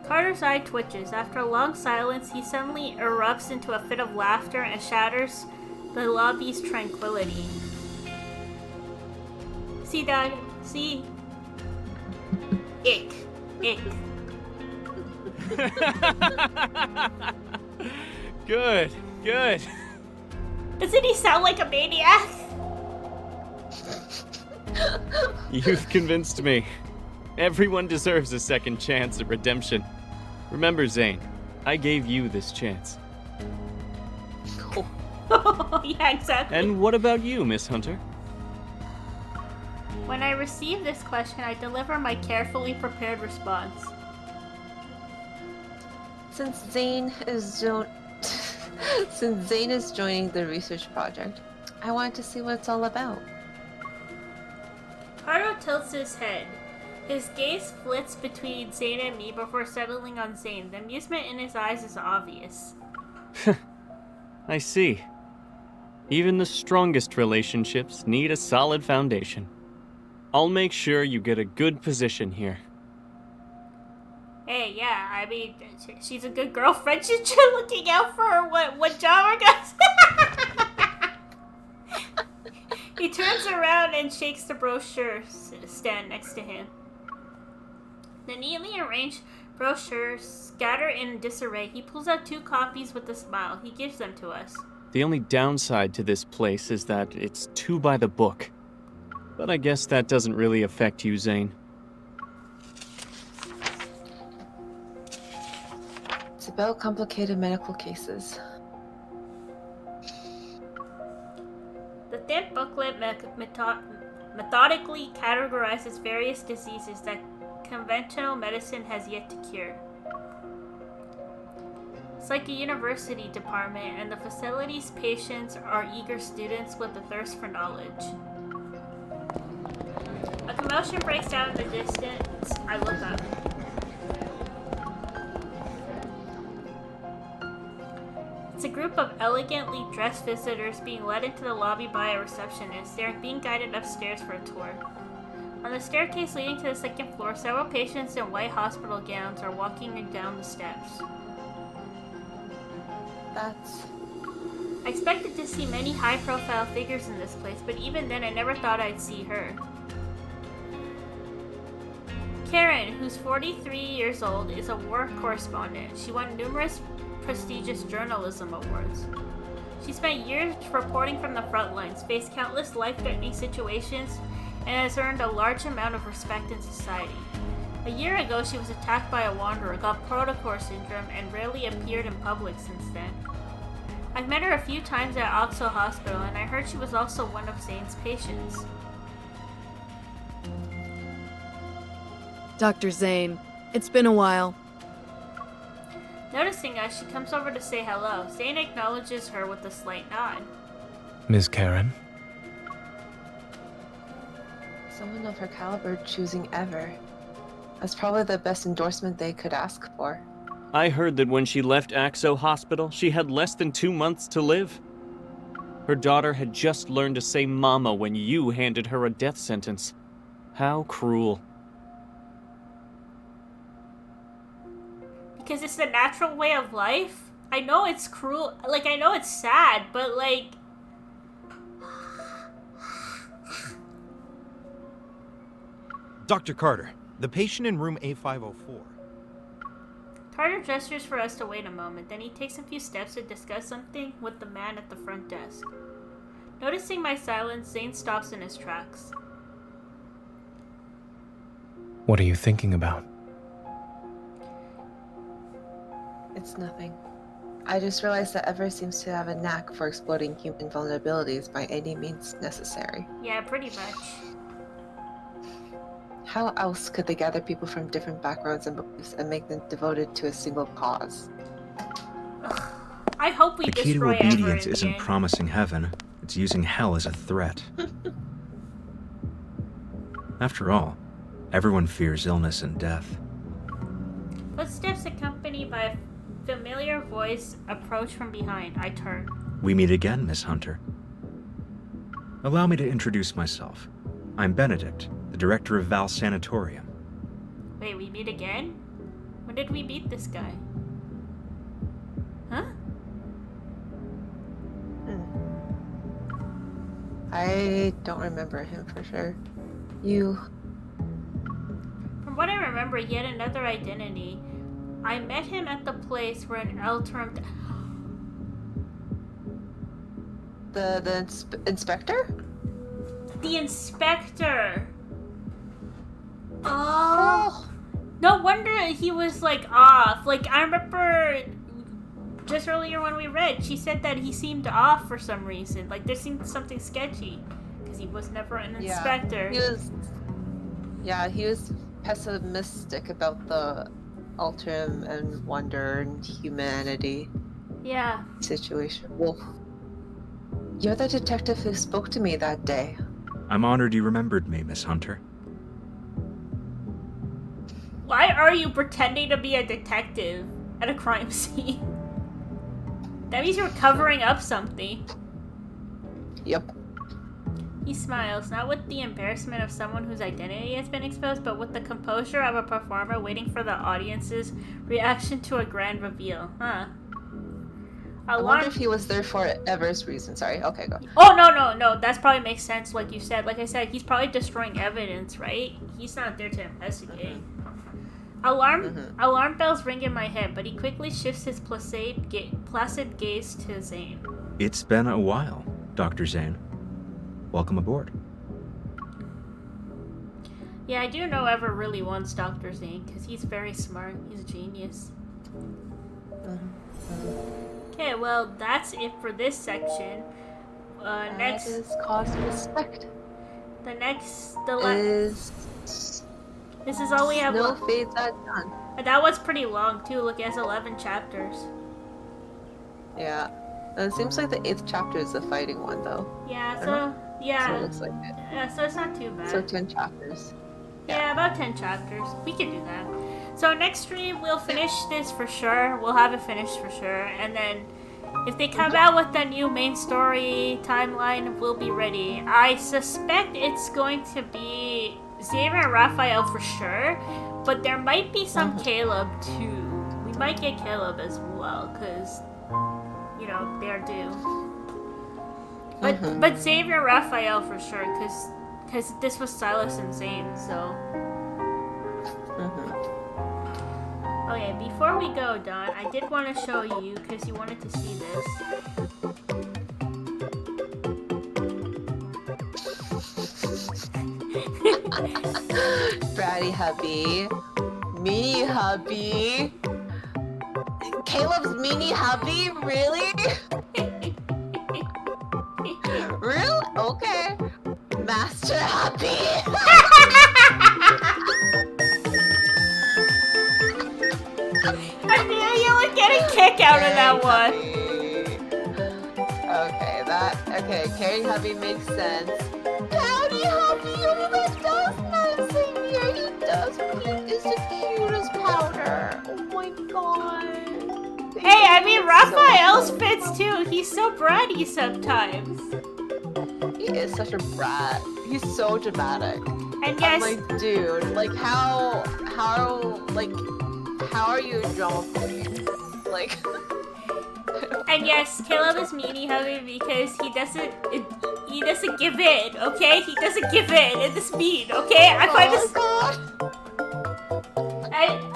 Carter's eye twitches. After a long silence, he suddenly erupts into a fit of laughter and shatters the lobby's tranquility. See, Dad? See? Ick. Ick. Good, good. Doesn't he sound like a maniac? You've convinced me. Everyone deserves a second chance at redemption. Remember, Zane, I gave you this chance. Cool. Yeah, exactly. And what about you, Miss Hunter? When I receive this question, I deliver my carefully prepared response. Since Zane is joining the research project, I wanted to see what it's all about. Carter tilts his head. His gaze flits between Zane and me before settling on Zane. The amusement in his eyes is obvious. I see. Even the strongest relationships need a solid foundation. I'll make sure you get a good position here. Hey, yeah, I mean, she's a good girlfriend. She's just looking out for her. What job are guys? He turns around and shakes the brochure stand next to him. The neatly arranged brochures scatter in disarray. He pulls out 2 copies with a smile. He gives them to us. The only downside to this place is that it's too by the book. But I guess that doesn't really affect you, Zane. It's about complicated medical cases. The thin booklet methodically categorizes various diseases that conventional medicine has yet to cure. It's like a university department, and the facility's patients are eager students with a thirst for knowledge. A commotion breaks out in the distance. I look up. It's a group of elegantly dressed visitors being led into the lobby by a receptionist. They are being guided upstairs for a tour. On the staircase leading to the 2nd floor, several patients in white hospital gowns are walking down the steps. I expected to see many high-profile figures in this place, but even then I never thought I'd see her. Karen, who's 43 years old, is a war correspondent. She won numerous prestigious journalism awards. She spent years reporting from the front lines, faced countless life-threatening situations, and has earned a large amount of respect in society. A year ago, she was attacked by a wanderer, got protocore syndrome, and rarely appeared in public since then. I've met her a few times at Oxo Hospital, and I heard she was also one of Zane's patients. Dr. Zane, it's been a while. Noticing us, she comes over to say hello. Zane acknowledges her with a slight nod. Ms. Karen? Someone of her caliber choosing ever. That's probably the best endorsement they could ask for. I heard that when she left Axo Hospital, she had less than 2 months to live. Her daughter had just learned to say mama when you handed her a death sentence. How cruel. Because it's the natural way of life? I know it's cruel. Like, I know it's sad, but like... Dr. Carter, the patient in room A504. Carter gestures for us to wait a moment, then he takes a few steps to discuss something with the man at the front desk. Noticing my silence, Zane stops in his tracks. What are you thinking about? It's nothing. I just realized that Ever seems to have a knack for exploiting human vulnerabilities by any means necessary. Yeah, pretty much. How else could they gather people from different backgrounds and beliefs and make them devoted to a single cause? I hope we The key to destroy obedience Ever isn't again. promising heaven, it's using hell as a threat. After all, everyone fears illness and death. Footsteps accompanied by a familiar voice approach from behind. I turn. We meet again, Miss Hunter. Allow me to introduce myself. I'm Benedict, the director of Val Sanatorium. Wait, we meet again? When did we meet this guy? Huh? I don't remember him for sure. You... From what I remember, he had another identity. I met him at the place where an Eltrum... The inspector? The inspector! Oh! No wonder he was, like, off. Like, I remember just earlier when we read, she said that he seemed off for some reason. Like, there seemed something sketchy. Because he was never an inspector. He was pessimistic about the Ultrum and Wonder and humanity situation. Well, you're the detective who spoke to me that day. I'm honored you remembered me, Miss Hunter. Why are you pretending to be a detective at a crime scene? That means you're covering up something. Yep. He smiles, not with the embarrassment of someone whose identity has been exposed, but with the composure of a performer waiting for the audience's reaction to a grand reveal. Huh. I wonder if he was there for Ever's reason. Sorry. Okay, go. Oh, no. That probably makes sense, like you said. Like I said, he's probably destroying evidence, right? He's not there to investigate. Alarm bells ring in my head, but he quickly shifts his placid gaze to Zane. It's been a while, Dr. Zane. Welcome aboard. Yeah, I do know Ever really wants Dr. Zane, because he's very smart. He's a genius. Okay, well, that's it for this section. Next is cause and respect. This is all we have No left. fades at dawn. And that was pretty long too. Look, it has 11 chapters. Yeah. It seems like the 8th chapter is the fighting one, though. Yeah, So it looks like it. Yeah, so it's not too bad. So 10 chapters. Yeah, about 10 chapters. We can do that. So next stream, we'll finish this for sure. We'll have it finished for sure. And then if they come out with the new main story timeline, we'll be ready. I suspect it's going to be Xavier and Raphael for sure. But there might be some Caleb too. We might get Caleb as well, because, you know, they're due. But Xavier and Raphael for sure, because this was Silas and Zane, so... Okay, before we go, Don, I did want to show you, because you wanted to see this. Bratty hubby. Mini hubby. Caleb's mini hubby? Really? Real? Okay. Master hubby. I knew you would get a kick out of that one. Okay, carry hubby makes sense. Howdy hubby, oh that does nice in here. He does. He is the cutest powder. Oh my god. Hey, I mean Raphael's fits too. He's so bratty sometimes. He is such a brat. He's so dramatic. And yes, I'm like, dude, like how are you a drama queen? Like. And yes, Caleb is meanie hubby because he doesn't give in, okay? He doesn't give in this mean, okay? I find this.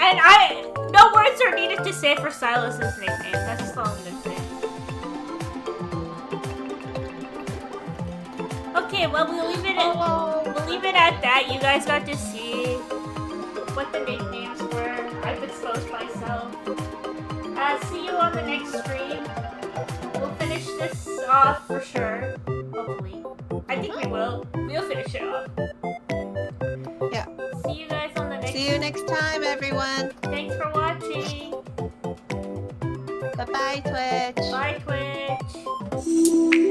And no words are needed to say for Silas's nickname. That's just all I'm gonna say. Okay, well we'll leave it at that. You guys got to see what the nicknames were. I've exposed myself. See you on the next stream. We'll finish this off for sure. Hopefully. I think we will. We'll finish it off. Yeah. See you guys on the next See you next time, everyone. Thanks for watching. Bye-bye, Twitch. Bye, Twitch. You